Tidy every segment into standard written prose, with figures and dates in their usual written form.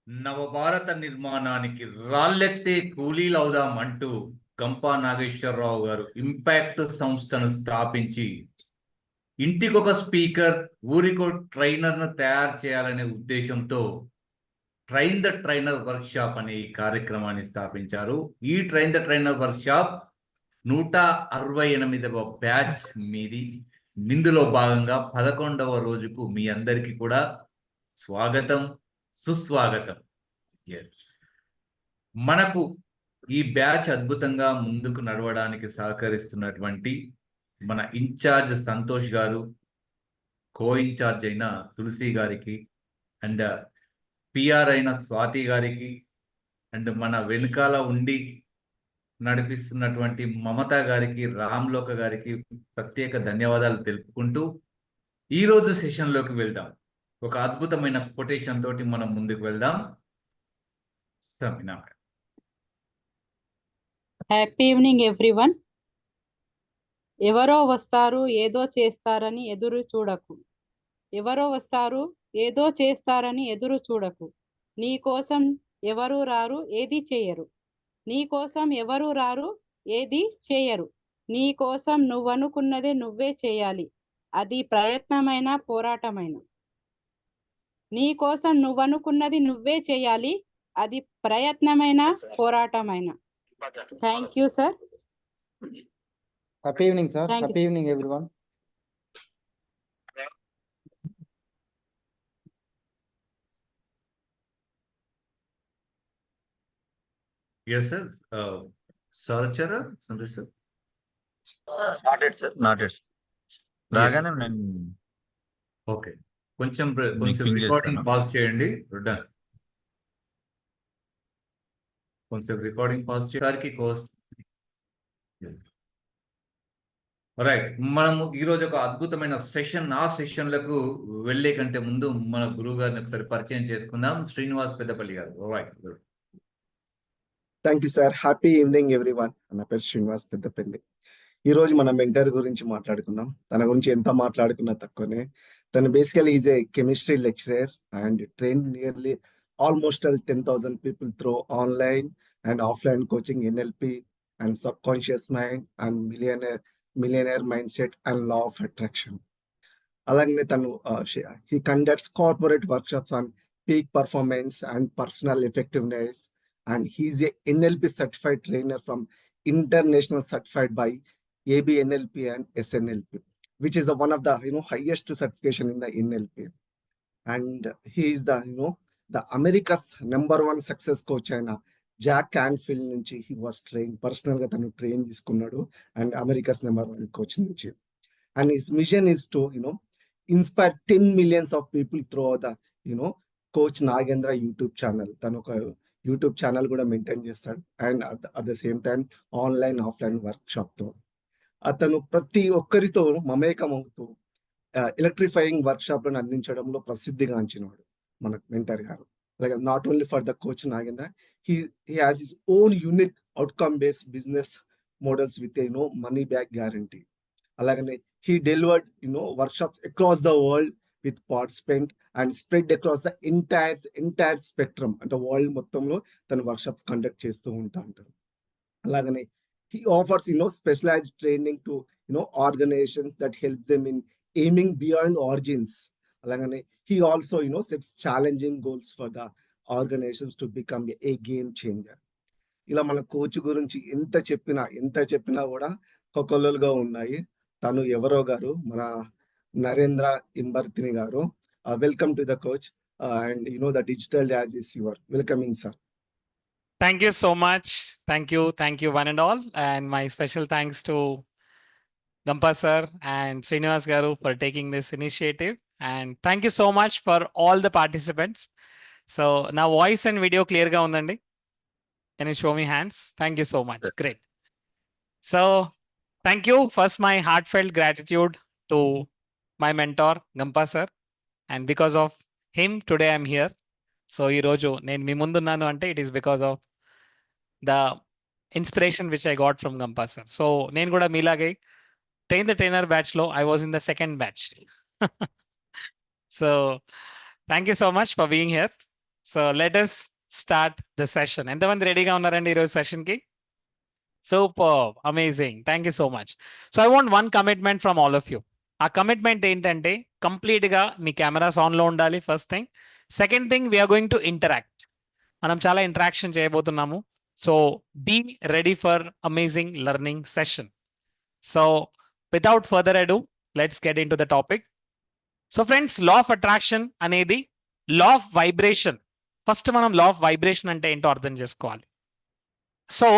నవభారత నిర్మాణానికి రాళ్ళెత్తే కూలీలవుదాం అంటూ గంపా నాగేశ్వరరావు గారు ఇంపాక్ట్ సంస్థను స్థాపించి ఇంటికొక స్పీకర్ ఊరికో ట్రైనర్ను తయారు చేయాలనే ఉద్దేశంతో ట్రైన్ ద ట్రైనర్ వర్క్షాప్ అనే ఈ కార్యక్రమాన్ని స్థాపించారు. ఈ ట్రైన్ ద ట్రైనర్ వర్క్షాప్ 168వ బ్యాచ్ మీది. ఇందులో భాగంగా 11వ రోజుకు మీ అందరికీ కూడా స్వాగతం, సుస్వాగతం. మనకు ఈ బ్యాచ్ అద్భుతంగా ముందుకు నడవడానికి సహకరిస్తున్నటువంటి మన ఇన్ఛార్జ్ సంతోష్ గారు, కో ఇన్ఛార్జ్ అయిన తులసి గారికి, అండ్ పిఆర్ అయిన స్వాతి గారికి, అండ్ మన వెనుకాల ఉండి నడిపిస్తున్నటువంటి మమత గారికి, రామ్లోక గారికి ప్రత్యేక ధన్యవాదాలు తెలుపుకుంటూ ఈరోజు సెషన్లోకి వెళ్దాం. ఒక అద్భుతమైన కొటేషన్ తోటి మనం ముందుకు వెళ్దాం. Happy evening everyone. ఎవరో వస్తారు ఏదో చేస్తారని ఎదురు చూడకు. ఎవరో వస్తారు ఏదో చేస్తారని ఎదురు చూడకు. నీ కోసం ఎవరు రారు ఏది చేయరు. నీ కోసం ఎవరు రారు ఏది చేయరు. నీ కోసం నువ్వనుకున్నదే నువ్వే చేయాలి. అది ప్రయత్నమైన పోరాటమైన. నీ కోసం నువ్వనుకున్నది నువ్వే చేయాలి. అది ప్రయత్నమైన పోరాటమైన. Thank you, sir. Happy evening, sir. Thank Happy you. evening, everyone. Yes, sir. Sarachara, Santosh sir. Not it, sir. Not it. రాగానే నేను ఓకే, కొంచెం ping రికార్డింగ్ చేస్తాను. పాజ్ చేయండి. డన్. కొంచెం రికార్డింగ్ పాజ్ చేయడానికి కోస్ట్. రైట్, మనము ఈరోజు ఒక అద్భుతమైన సెషన్, ఆ సెషన్లకు వెళ్ళే కంటే ముందు మన గురువు గారిని ఒకసారి పరిచయం చేసుకుందాం. శ్రీనివాస్ పెద్దపల్లి గారు. Right. Thank you sir. Happy evening everyone. నా పేరు శ్రీనివాస్ పెద్దపల్లి. ఈ రోజు మనం మెంటర్ గురించి మాట్లాడుకుందాం. తన గురించి ఎంత మాట్లాడుకున్నా తక్కువనే. తను basically is a chemistry lecturer and train nearly almost 10,000 people through online and offline coaching, NLP and sub conscious mind and millionaire mind set and law of attraction. అలాగే తను he conducts corporate workshops on peak performance and personal effectiveness. And he is a NLP certified trainer from international certified by ABNLP and SNLP, which is one of the highest certification in the NLP. And he is the America's #1 success coach అయిన Jack క్యాన్ఫీల్డ్ నుంచి he was trained. Personal గా తను train తీసుకున్నాడు and America's #1 coach నుంచి. And his mission is to inspire 10 millions of people through the coach Nagendra YouTube channel. తను ఒక YouTube channel కూడా maintain చేస్తాడు and at the same time online offline వర్క్షాప్తో అతను ప్రతి ఒక్కరితో మమేకమవుతూ ఎలక్ట్రిఫైయింగ్ వర్క్షాప్లను అందించడంలో ప్రసిద్ధిగాంచినవాడు మన మెంటర్ గారు. అలాగే not only for the coach Nagendra, he has his own unique outcome based business models with money back guarantee. అలాగనే he delivered workshops across the world with participant and spread across the entire spectrum అంటే world మొత్తంలో తన workshops conduct చేస్తూ ఉంటారు. అలాగనే he offers specialized training to organizations that help them in aiming beyond origins. అలాగనే he also sets challenging goals for the organizations to become a game changer. ఇలా మన coach గురించి ఎంత చెప్పినా కూడా కొకొల్లలుగా ఉన్నాయి. తను ఎవరో గారు, మన నరేంద్ర ఇంబర్తిని గారు. Welcome to the coach and the digital dash is your welcoming, sir. Thank you so much. Thank you one and all, and my special thanks to Gampa sir and Srinivas garu for taking this initiative, and thank you so much for all the participants. So now voice and video clear ga undandi. Can you show me hands? Thank you so much. Great. So thank you. First, my heartfelt gratitude to my mentor Gampa sir, and because of him today I'm here. So ee roju nenu mee mundu unnanu ante it is because of the inspiration which I got from Gampa sir. So nenu kuda meelage train the trainer batch lo I was in the second batch. So thank you so much for being here. So let us start the session. ఎంతమంది రెడీగా ఉన్నారండి ఈరోజు సెషన్కి? Super, amazing, thank you so much. So I want one commitment from all of you. ఆ commitment ఏంటంటే కంప్లీట్గా మీ cameras ఆన్లో ఉండాలి. First thing. Second thing, we're going to interact. మనం చాలా ఇంటరాక్షన్ చేయబోతున్నాము. So be ready for amazing learning session. So without further ado, let's get into the topic. So friends, law of attraction అనేది లా of vibration. First మనం లా of vibration అంటే ఏంటో అర్థం చేసుకోవాలి. So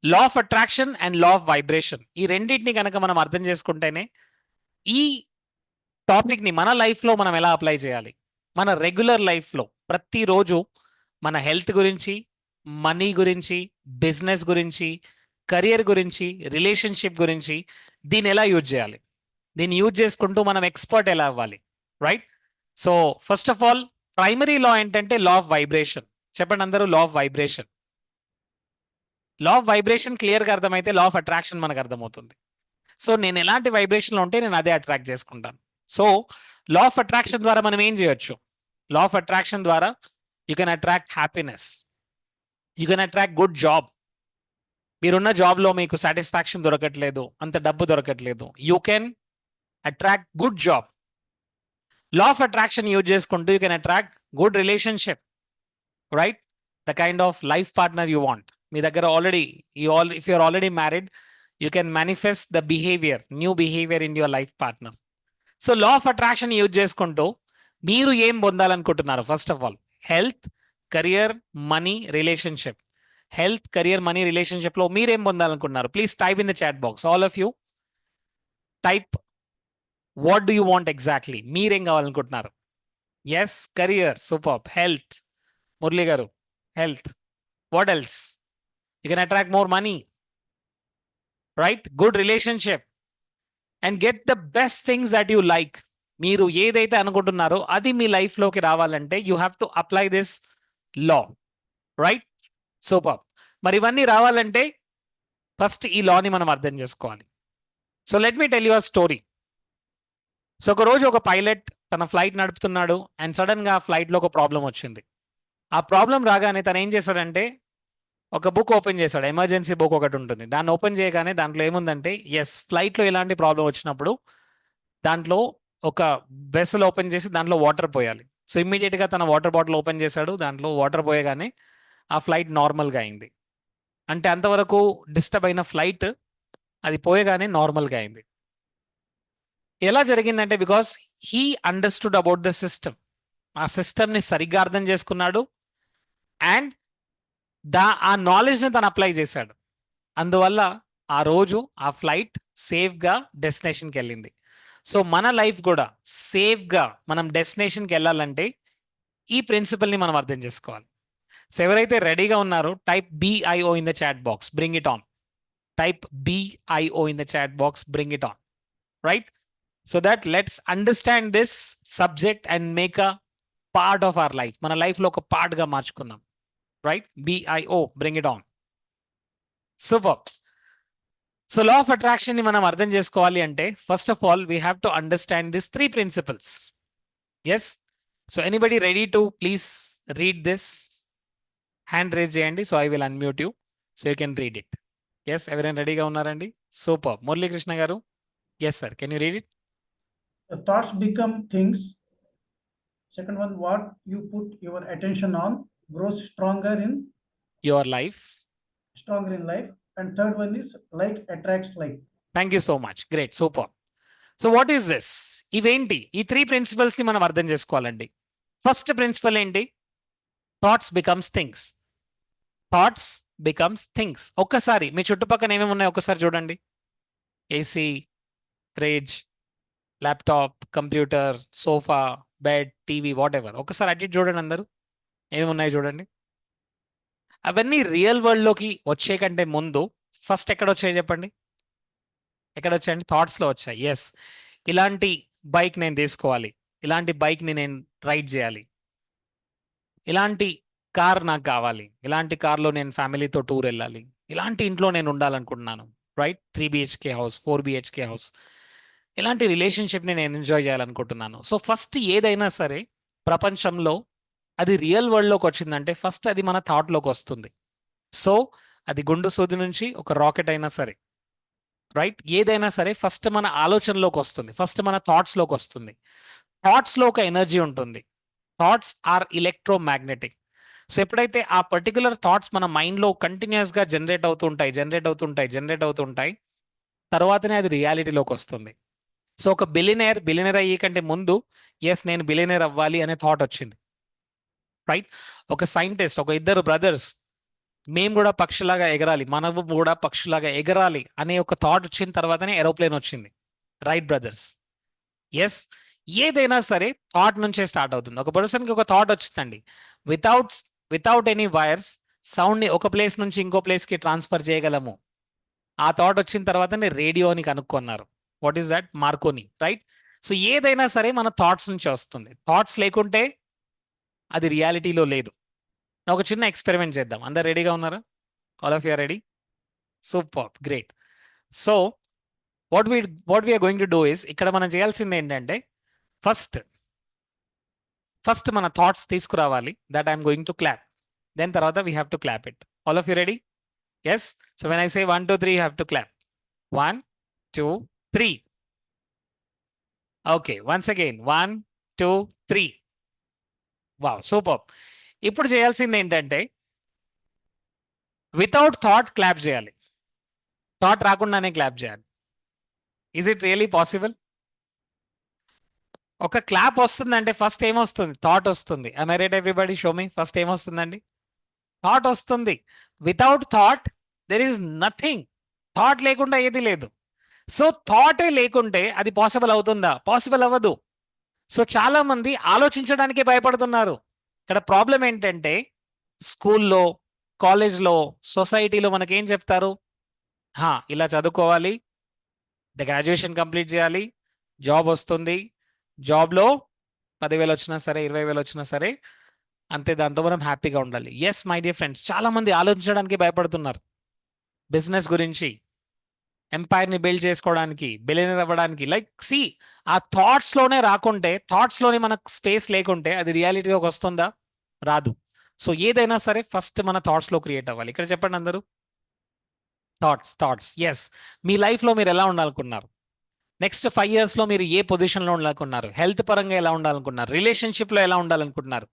law of attraction and law of vibration, ఈ రెండింటిని కనుక మనం అర్థం చేసుకుంటేనే ఈ టాపిక్ని మన లైఫ్లో మనం ఎలా అప్లై చేయాలి. మన రెగ్యులర్ లైఫ్లో ప్రతిరోజు మన హెల్త్ గురించి, మనీ గురించి, బిజినెస్ గురించి, కెరియర్ గురించి, రిలేషన్షిప్ గురించి దీన్ని ఎలా యూజ్ చేయాలి, దీన్ని యూజ్ చేసుకుంటూ మనం ఎక్స్పర్ట్ ఎలా అవ్వాలి, right? So first of all, primary law ఏంటంటే లా ఆఫ్ వైబ్రేషన్. చెప్పండి అందరూ, law of vibration. Law of vibration క్లియర్గా అర్థమైతే లా ఆఫ్ అట్రాక్షన్ మనకు అర్థమవుతుంది. సో నేను ఎలాంటి వైబ్రేషన్లో ఉంటే నేను అదే అట్రాక్ట్ చేసుకుంటాను. సో లా ఆఫ్ అట్రాక్షన్ ద్వారా మనం ఏం చేయొచ్చు? లా ఆఫ్ అట్రాక్షన్ ద్వారా you can attract happiness, you can attract good job. మీరున్న జాబ్లో మీకు సాటిస్ఫాక్షన్ దొరకట్లేదు, అంత డబ్బు దొరకట్లేదు, you can attract good job. Law of attraction use చేసుకుంటూ you can attract good relationship, right? The kind of life partner you want. మీ దగ్గర already if you're already married, you can manifest the behaviour, new behaviour in your life partner. So law of attraction use చేసుకుంటూ మీరు ఏం పొందాలనుకుంటున్నారు? First of all, health, career, money, relationship. Health, career, money, రిలేషన్షిప్లో మీరేం పొందాలనుకుంటున్నారు? Please type in the chat box. All of you type what do you want exactly. మీరేం కావాలనుకుంటున్నారు? Yes, career, super. Health, Murali గారు, health. What else? You can attract more money, right? Good relationship and get the best things that you like. మీరు ఏదైతే అనుకుంటున్నారో అది మీ లైఫ్లోకి రావాలంటే you have to apply this law, right? Super. మరి ఇవన్నీ రావాలంటే ఫస్ట్ ఈ లాని మనం అర్థం చేసుకోవాలి. So let me tell you a story. So ఒకరోజు ఒక పైలట్ తన ఫ్లైట్ నడుపుతున్నాడు అండ్ సడన్గా ఆ ఫ్లైట్లో ఒక ప్రాబ్లం వచ్చింది. ఆ ప్రాబ్లం రాగానే తను ఏం చేశాడంటే ఒక బుక్ ఓపెన్ చేశాడు. ఎమర్జెన్సీ బుక్ ఒకటి ఉంటుంది. దాన్ని ఓపెన్ చేయగానే దాంట్లో ఏముందంటే, ఎస్, ఫ్లైట్లో ఇలాంటి ప్రాబ్లం వచ్చినప్పుడు దాంట్లో ఒక వెసల్ ఓపెన్ చేసి దాంట్లో వాటర్ పోయాలి. సో ఇమ్మీడియట్గా తన వాటర్ బాటిల్ ఓపెన్ చేశాడు. దాంట్లో వాటర్ పోయగానే ఆ ఫ్లైట్ నార్మల్గా అయింది. అంటే అంతవరకు డిస్టర్బ్ అయిన ఫ్లైట్ అది పోయగానే నార్మల్గా అయింది. ఎలా జరిగిందంటే because he understood about the system. ఆ సిస్టమ్ని సరిగ్గా అర్థం చేసుకున్నాడు అండ్ ఆ నాలెడ్జ్ని తను అప్లై చేశాడు. అందువల్ల ఆ రోజు ఆ ఫ్లైట్ సేఫ్గా డెస్టినేషన్కి వెళ్ళింది. సో మన లైఫ్ కూడా సేఫ్గా మనం డెస్టినేషన్కి వెళ్ళాలంటే ఈ ప్రిన్సిపల్ని మనం అర్థం చేసుకోవాలి. సో ఎవరైతే రెడీగా ఉన్నారో type BIO in the chat box, bring it on. Type BIO in the chat box, bring it on, right? So that let's understand this subject and make a part of our life. మన లైఫ్లో ఒక పార్ట్గా మార్చుకుందాం, right? BIO, bring it on. Super. So law of attraction ని మనం అర్థం చేసుకోవాలి అంటే first of all we have to understand this 3 principles. Yes, so anybody ready to please read this? Hand raise చేయండి. So I will unmute you so you can read it. Yes, ఎవరైనా రెడీగా ఉన్నారండి? సూపర్. మురళీకృష్ణ గారు, yes sir, can you read it? The thoughts become things. Second one, what you put your attention on grows stronger in your life. life. And third one is like attracts like. Thank you so much. Great, super. So what is this? ఇవేంటి? ఈ 3 principles ని మనం అర్థం చేసుకోవాలండి. First principle ఏంటి? Thoughts becomes things. Thoughts becomes things. ఒక్కసారి మీ చుట్టుపక్కల ఏమేమి ఉన్నాయో ఒక్కసారి చూడండి. AC, fridge, laptop, computer, sofa, bed, TV, what ever. ఒక్కసారి అటు ఇటు చూడండి అందరూ, ఏమేమి ఉన్నాయో చూడండి. అవన్నీ రియల్ వరల్డ్లోకి వచ్చే కంటే ముందు ఫస్ట్ ఎక్కడ వచ్చాయి చెప్పండి? ఎక్కడ వచ్చాయండి? థాట్స్లో వచ్చాయి. ఎస్, ఇలాంటి బైక్ నేను తీసుకోవాలి, ఇలాంటి బైక్ని నేను రైడ్ చేయాలి, ఇలాంటి కార్ నాకు కావాలి, ఇలాంటి కార్లో నేను ఫ్యామిలీతో టూర్ వెళ్ళాలి, ఇలాంటి ఇంట్లో నేను ఉండాలనుకుంటున్నాను, right? 3 BHK house, 4 BHK house, ఇలాంటి రిలేషన్షిప్ని నేను ఎంజాయ్ చేయాలనుకుంటున్నాను. సో ఫస్ట్ ఏదైనా సరే ప్రపంచంలో అది రియల్ వరల్డ్లోకి వచ్చిందంటే ఫస్ట్ అది మన థాట్లోకి వస్తుంది. సో అది గుండు సూది నుంచి ఒక రాకెట్ అయినా సరే, రైట్, ఏదైనా సరే ఫస్ట్ మన ఆలోచనలోకి వస్తుంది, ఫస్ట్ మన థాట్స్లోకి వస్తుంది. థాట్స్లో ఒక ఎనర్జీ ఉంటుంది. Thoughts are electromagnetic. సో ఎప్పుడైతే ఆ పర్టికులర్ థాట్స్ మన మైండ్లో కంటిన్యూస్గా జనరేట్ అవుతుంటాయి, తర్వాతనే అది రియాలిటీలోకి వస్తుంది. సో ఒక బిలియనర్ అయ్యే కంటే ముందు ఎస్ నేను బిలియనర్ అవ్వాలి అనే థాట్ వచ్చింది, రైట్. ఒక సైంటిస్ట్, ఒక ఇద్దరు బ్రదర్స్, మేము కూడా పక్షిలాగా ఎగరాలి, మనము కూడా పక్షిలాగా ఎగరాలి అనే ఒక థాట్ వచ్చిన తర్వాతనే ఏరోప్లేన్ వచ్చింది, రైట్ బ్రదర్స్. ఎస్, ఏదైనా సరే థాట్ నుంచే స్టార్ట్ అవుతుంది. ఒక పర్సన్కి ఒక థాట్ వచ్చిందండి, వితౌట్ ఎనీ వైర్స్ సౌండ్ని ఒక ప్లేస్ నుంచి ఇంకో ప్లేస్కి ట్రాన్స్ఫర్ చేయగలము. ఆ థాట్ వచ్చిన తర్వాతనే రేడియోని కనుక్కున్నారు. What is that? Marconi, right. So ఏదైనా సరే మన థాట్స్ నుంచి వస్తుంది. థాట్స్ లేకుంటే అది రియాలిటీలో లేదు. ఒక చిన్న ఎక్స్పెరిమెంట్ చేద్దాం. అందరు రెడీగా ఉన్నారా? All of you are ready? Super, great. So what we're going to do is, ఇక్కడ మనం చేయాల్సింది ఏంటంటే ఫస్ట్ మన థాట్స్ తీసుకురావాలి. That I'm going to clap, then తర్వాత we have to clap it. All of you ready? Yes. So when I say 1 2 3 you have to clap. 1 2 3. Okay, once again 1 2 3. Wow, super. ఇప్పుడు చేయాల్సింది ఏంటంటే వితౌట్ థాట్ క్లాప్ చేయాలి. Thought రాకుండానే clap చేయాలి. Is it really possible? ఒక clap వస్తుందంటే first ఏమొస్తుంది? Thought వస్తుంది. I right everybody? Show me. First ఏమొస్తుందండి? థాట్ వస్తుంది. Without thought there is nothing. Thought లేకుండా ఏది లేదు. సో థాటే లేకుంటే అది పాసిబుల్ అవుతుందా? పాసిబుల్ అవ్వదు. సో చాలా మంది ఆలోచించడానికే భయపడుతున్నారు. ఇక్కడ ప్రాబ్లం ఏంటంటే స్కూల్లో, కాలేజ్లో, సొసైటీలో మనకేం చెప్తారు? ఇలా చదువుకోవాలి, గ్రాడ్యుయేషన్ కంప్లీట్ చేయాలి, జాబ్ వస్తుంది, జాబ్లో 10,000 వచ్చినా సరే, 20,000 వచ్చినా సరే అంతే, దాంతో మనం హ్యాపీగా ఉండాలి. ఎస్ మై డియర్ ఫ్రెండ్స్, చాలా మంది ఆలోచించడానికి భయపడుతున్నారు. బిజినెస్ గురించి, ఎంపైర్ని బిల్డ్ చేసుకోవడానికి, బిలియనర్ అవ్వడానికి. లైక్ సి, ఆ థాట్స్లోనే రాకుంటే, థాట్స్లోనే మనకు స్పేస్ లేకుంటే అది రియాలిటీలోకి వస్తుందా? రాదు. సో ఏదైనా సరే ఫస్ట్ మన థాట్స్లో క్రియేట్ అవ్వాలి. ఇక్కడ చెప్పండి అందరూ. థాట్స్. ఎస్, మీ లైఫ్లో మీరు ఎలా ఉండాలనుకున్నారు? నెక్స్ట్ 5 yearsలో మీరు ఏ పొజిషన్లో ఉండాలనుకున్నారు? హెల్త్ పరంగా ఎలా ఉండాలనుకుంటున్నారు? రిలేషన్షిప్లో ఎలా ఉండాలనుకుంటున్నారు?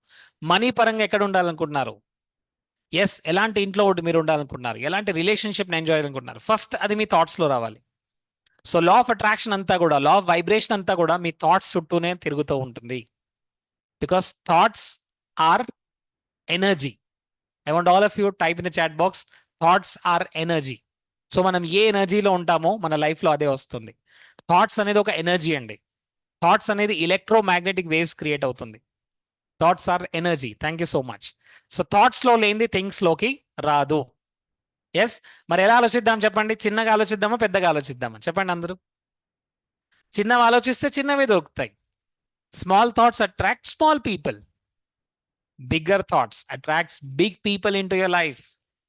మనీ పరంగా ఎక్కడ ఉండాలనుకుంటున్నారు? ఎస్, ఎలాంటి ఇంట్లో మీరు ఉండాలనుకుంటున్నారు? ఎలాంటి రిలేషన్షిప్ని ఎంజాయ్ చేయాలనుకుంటున్నారు? ఫస్ట్ అది మీ థాట్స్లో రావాలి. సో లా ఆఫ్ అట్రాక్షన్ అంతా కూడా, లా ఆఫ్ వైబ్రేషన్ అంతా కూడా మీ థాట్స్ చుట్టూనే తిరుగుతూ ఉంటుంది. Because thoughts are energy. I want all of you type in the chat box, thoughts are energy. So మనం ఏ ఎనర్జీలో ఉంటామో మన లైఫ్లో అదే వస్తుంది. థాట్స్ అనేది ఒక ఎనర్జీ అండి. థాట్స్ అనేది ఎలక్ట్రోమాగ్నెటిక్ వేవ్స్ క్రియేట్ అవుతుంది. Thoughts are energy. Thank you so much. So థాట్స్లో లేనిది థింగ్స్లోకి రాదు. ఎస్, మరి ఎలా ఆలోచిద్దాం చెప్పండి? చిన్నగా ఆలోచిద్దామా, పెద్దగా ఆలోచిద్దామా? చెప్పండి అందరూ. చిన్నవి ఆలోచిస్తే చిన్నవే దొరుకుతాయి. Small thoughts attract small people. Bigger thoughts attracts big people into your life.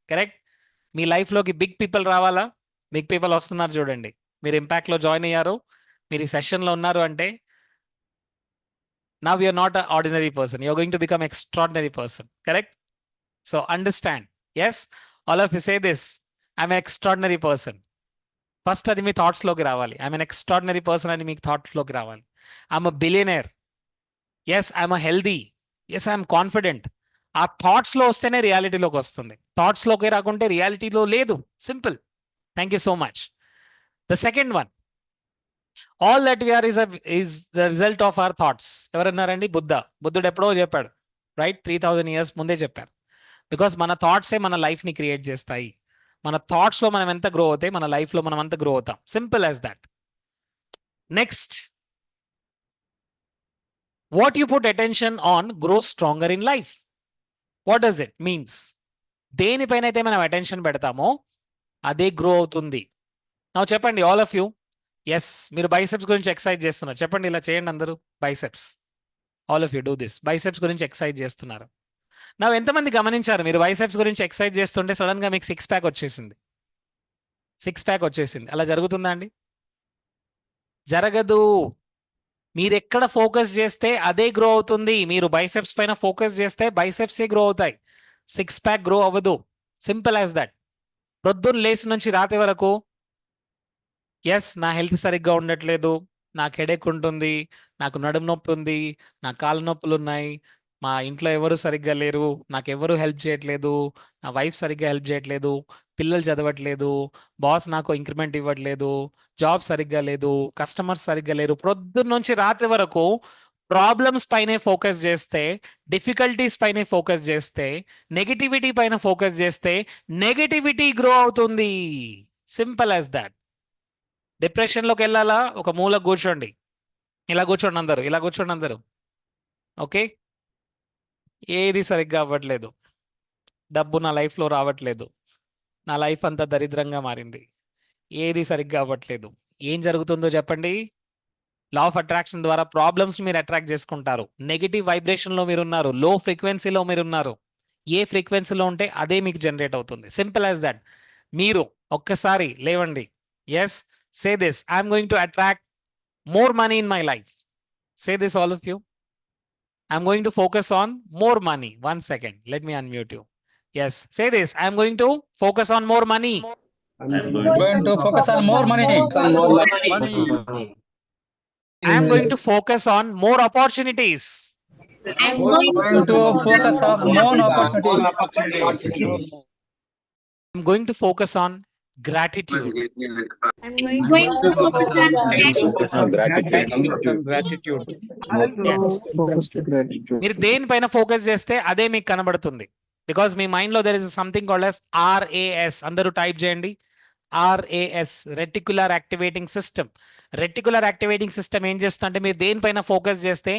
Correct? మీ లైఫ్లోకి బిగ్ పీపుల్ రావాలా? బిగ్ పీపుల్ వస్తున్నారు చూడండి. మీరు ఇంపాక్ట్లో జాయిన్ అయ్యారు, మీరు ఈ సెషన్లో ఉన్నారు అంటే now you are not an ordinary person, you are going to become extraordinary person. Correct? So understand. Yes, all of you say this, I'm an extraordinary person. First adi me thoughts లోకి రావాలి. I'm an extraordinary person అని మీకు thoughts లోకి రావాలి. I'm a billionaire. Yes, I'm a healthy. Yes, I'm confident. ఆ thoughts లో వస్తేనే రియాలిటీలోకి వస్తుంది. థాట్స్ లోకి రాకుంటే రియాలిటీలో లేదు. Simple. Thank you so much. The second one, all that we're is the result of our thoughts. ఎవరన్నారండి? బుద్ధుడు ఎప్పుడో చెప్పాడు, రైట్? 3000 years ముందే చెప్పారు. బికాస్ మన థాట్సే మన లైఫ్ని క్రియేట్ చేస్తాయి. మన థాట్స్లో మనం ఎంత గ్రో అవుతాయి, మన లైఫ్లో మనం అంత గ్రో అవుతాం. Simple as that. Next, what you put attention on grows stronger in life. What does it means? దేనిపైన అయితే మనం అటెన్షన్ పెడతామో అదే గ్రో అవుతుంది. నా చెప్పండి ఆల్ ఆఫ్ యూ. ఎస్, మీరు బైసెప్స్ గురించి ఎక్సైజ్ చేస్తున్నారు. చెప్పండి, ఇలా చేయండి అందరూ. Biceps. All of you do this. Biceps గురించి ఎక్సైజ్ చేస్తున్నారు. నా ఎంతమంది గమనించారు, మీరు బైసెప్స్ గురించి ఎక్సైజ్ చేస్తుంటే సడన్గా మీకు 6 pack వచ్చేసింది? 6 pack వచ్చేసింది. అలా జరుగుతుందా అండి? జరగదు. మీరు ఎక్కడ ఫోకస్ చేస్తే అదే గ్రో అవుతుంది. మీరు బైసెప్స్ పైన ఫోకస్ చేస్తే బైసెప్సే గ్రో అవుతాయి, 6 ప్యాక్ గ్రో అవ్వదు. Simple as that. ప్రొద్దున లేచి నుంచి రాత్రి వరకు నా హెల్త్ సరిగ్గా ఉండట్లేదు, నాకు హెడేక్ ఉంటుంది, నాకు నడుము నొప్పి ఉంది, నా కాళ్ళ నొప్పులు ఉన్నాయి, మా ఇంట్లో ఎవరు సరిగ్గా లేరు, నాకు ఎవరు హెల్ప్ చేయట్లేదు, నా వైఫ్ సరిగ్గా హెల్ప్ చేయట్లేదు, పిల్లలు చదవట్లేదు, బాస్ నాకు ఇంక్రిమెంట్ ఇవ్వట్లేదు, జాబ్ సరిగ్గా లేదు, కస్టమర్స్ సరిగ్గా లేరు. ప్రొద్దున నుంచి రాత్రి వరకు ప్రాబ్లమ్స్ పైనే ఫోకస్ చేస్తే, డిఫికల్టీస్ పైనే ఫోకస్ చేస్తే, నెగిటివిటీ పైన ఫోకస్ చేస్తే నెగిటివిటీ గ్రో అవుతుంది. Simple as that. డిప్రెషన్లోకి వెళ్ళాలా, ఒక మూల కూర్చోండి, ఇలా కూర్చోండి అందరూ, ఇలా కూర్చోండి అందరూ. ఓకే, ఏది సరిగ్గా అవ్వట్లేదు, డబ్బు నా లైఫ్లో రావట్లేదు, నా లైఫ్ అంతా దరిద్రంగా మారింది, ఏది సరిగ్గా అవ్వట్లేదు. ఏం జరుగుతుందో చెప్పండి? లా ఆఫ్ అట్రాక్షన్ ద్వారా ప్రాబ్లమ్స్ మీరు అట్రాక్ట్ చేసుకుంటారు. నెగిటివ్ వైబ్రేషన్లో మీరున్నారు, లో ఫ్రీక్వెన్సీలో మీరున్నారు. ఏ ఫ్రీక్వెన్సీలో ఉంటే అదే మీకు జనరేట్ అవుతుంది. Simple as that. మీరు ఒక్కసారి లేవండి. Yes, say this, I'm going to attract more money in my life. Say this, all of you. I'm going to focus on more money. 1 second. Let me unmute you. Yes. Say this. I'm going to focus on more money. Going to focus on more money. I'm going to focus on more opportunities. I'm going to focus on more opportunities. I'm going to focus on gratitude. I'm going to focus on Gratitude. Yes. మీరు దేనిపైన focus చేస్తే అదే మీకు కనబడుతుంది. Because మీ మైండ్లో there is something called as RAS. అందరూ type చేయండి. RAS, reticular activating system. Reticular activating system ఏం చేస్తుందంటే, మీరు దేనిపైన ఫోకస్ చేస్తే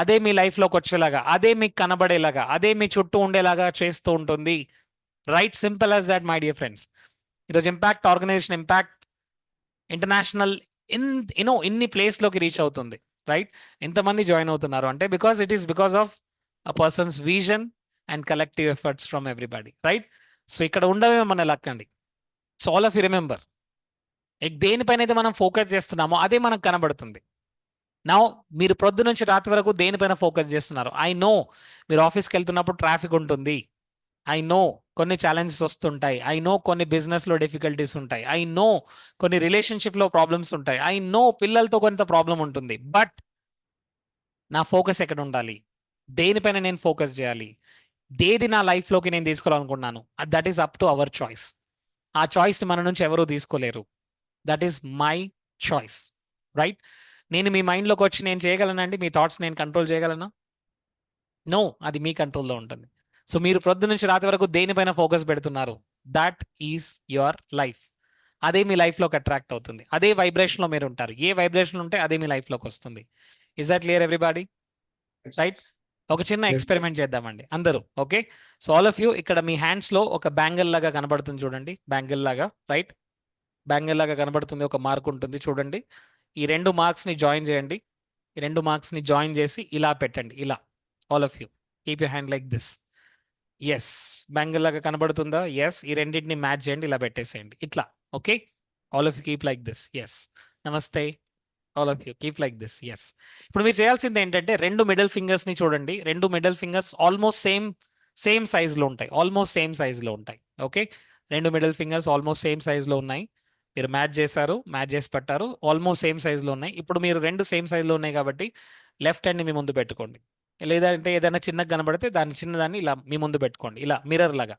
అదే మీ లైఫ్లోకి వచ్చేలాగా, అదే మీకు కనబడేలాగా, అదే మీ చుట్టూ ఉండేలాగా చేస్తూ ఉంటుంది. Right? Simple as that my dear friends. ఈరోజు ఇంపాక్ట్ ఆర్గనైజేషన్, ఇంపాక్ట్ ఇంటర్నేషనల్ ఇన్ని ప్లేస్లోకి రీచ్ అవుతుంది. రైట్? ఎంతమంది జాయిన్ అవుతున్నారు అంటే because it is because of a person's vision and collective efforts from everybody. Right? So ఇక్కడ ఉండవే మన లక్ అండి. So all of you remember, దేనిపైన అయితే మనం ఫోకస్ చేస్తున్నామో అదే మనకు కనబడుతుంది. నా మీరు ప్రొద్దు నుంచి రాత్రి వరకు దేనిపైన ఫోకస్ చేస్తున్నారు? ఐ నో మీరు ఆఫీస్కి వెళ్తున్నప్పుడు ట్రాఫిక్ ఉంటుంది, ఐ నో కొన్ని ఛాలెంజెస్ వస్తుంటాయి, ఐ నో కొన్ని బిజినెస్లో డిఫికల్టీస్ ఉంటాయి, ఐ నో కొన్ని రిలేషన్షిప్లో ప్రాబ్లమ్స్ ఉంటాయి, ఐ నో పిల్లలతో కొంత ప్రాబ్లం ఉంటుంది. బట్ నా ఫోకస్ ఎక్కడ ఉండాలి? దేనిపైన నేను ఫోకస్ చేయాలి? దేది నా లైఫ్లోకి నేను తీసుకోవాలనుకున్నాను? That is up to our choice. ఆ చాయిస్ని మన నుంచి ఎవరూ తీసుకోలేరు. That is my choice. Right? నేను మీ మైండ్లోకి వచ్చి నేను చేయగలనండి? మీ థాట్స్ నేను కంట్రోల్ చేయగలనా? నో, అది మీ కంట్రోల్లో ఉంటుంది. సో మీరు ప్రొద్దు నుంచి రాత్రి వరకు దేనిపైన ఫోకస్ పెడుతున్నారు? That is your life. అదే మీ లైఫ్లోకి అట్రాక్ట్ అవుతుంది. అదే వైబ్రేషన్లో మీరు ఉంటారు. ఏ వైబ్రేషన్ ఉంటే అదే మీ లైఫ్లోకి వస్తుంది. Is that clear everybody? Right? ఒక చిన్న ఎక్స్పెరిమెంట్ చేద్దామండి అందరూ. Okay, so all of you ఇక్కడ మీ హ్యాండ్స్లో ఒక బ్యాంగిల్ లాగా కనబడుతుంది చూడండి. బ్యాంగిల్ లాగా, రైట్? బ్యాంగిల్ లాగా కనబడుతుంది, ఒక మార్క్ ఉంటుంది చూడండి. ఈ 2 మార్క్స్ని జాయిన్ చేయండి. ఈ 2 మార్క్స్ని జాయిన్ చేసి ఇలా పెట్టండి. ఇలా all of you keep you hand like this. Yes, bangle లాగా కనబడుతుందా? ఎస్. ఈ రెండింటిని మ్యాచ్ చేయండి, ఇలా పెట్టేసేయండి ఇట్లా. Okay, all of you keep like this. Yes, నమస్తే. All of you keep like this. Yes. ఇప్పుడు మీరు చేయాల్సింది ఏంటంటే 2 మిడిల్ ఫింగర్స్ని చూడండి. 2 మిడిల్ ఫింగర్స్ ఆల్మోస్ట్ సేమ్ సైజులో ఉంటాయి. ఆల్మోస్ట్ సేమ్ సైజులో ఉంటాయి. Okay, 2 middle fingers almost same సైజులో ఉన్నాయి. మీరు మ్యాచ్ చేశారు, మ్యాచ్ చేసి పెట్టారు, ఆల్మోస్ట్ సేమ్ సైజులో ఉన్నాయి. ఇప్పుడు మీరు 2 సేమ్ సైజులో ఉన్నాయి కాబట్టి లెఫ్ట్ హ్యాండ్ని మీ ముందు పెట్టుకోండి. లేదంటే ఏదైనా చిన్నగా కనబడితే దాన్ని చిన్నదాన్ని ఇలా మీ ముందు పెట్టుకోండి, ఇలా మిర్రర్ లాగా.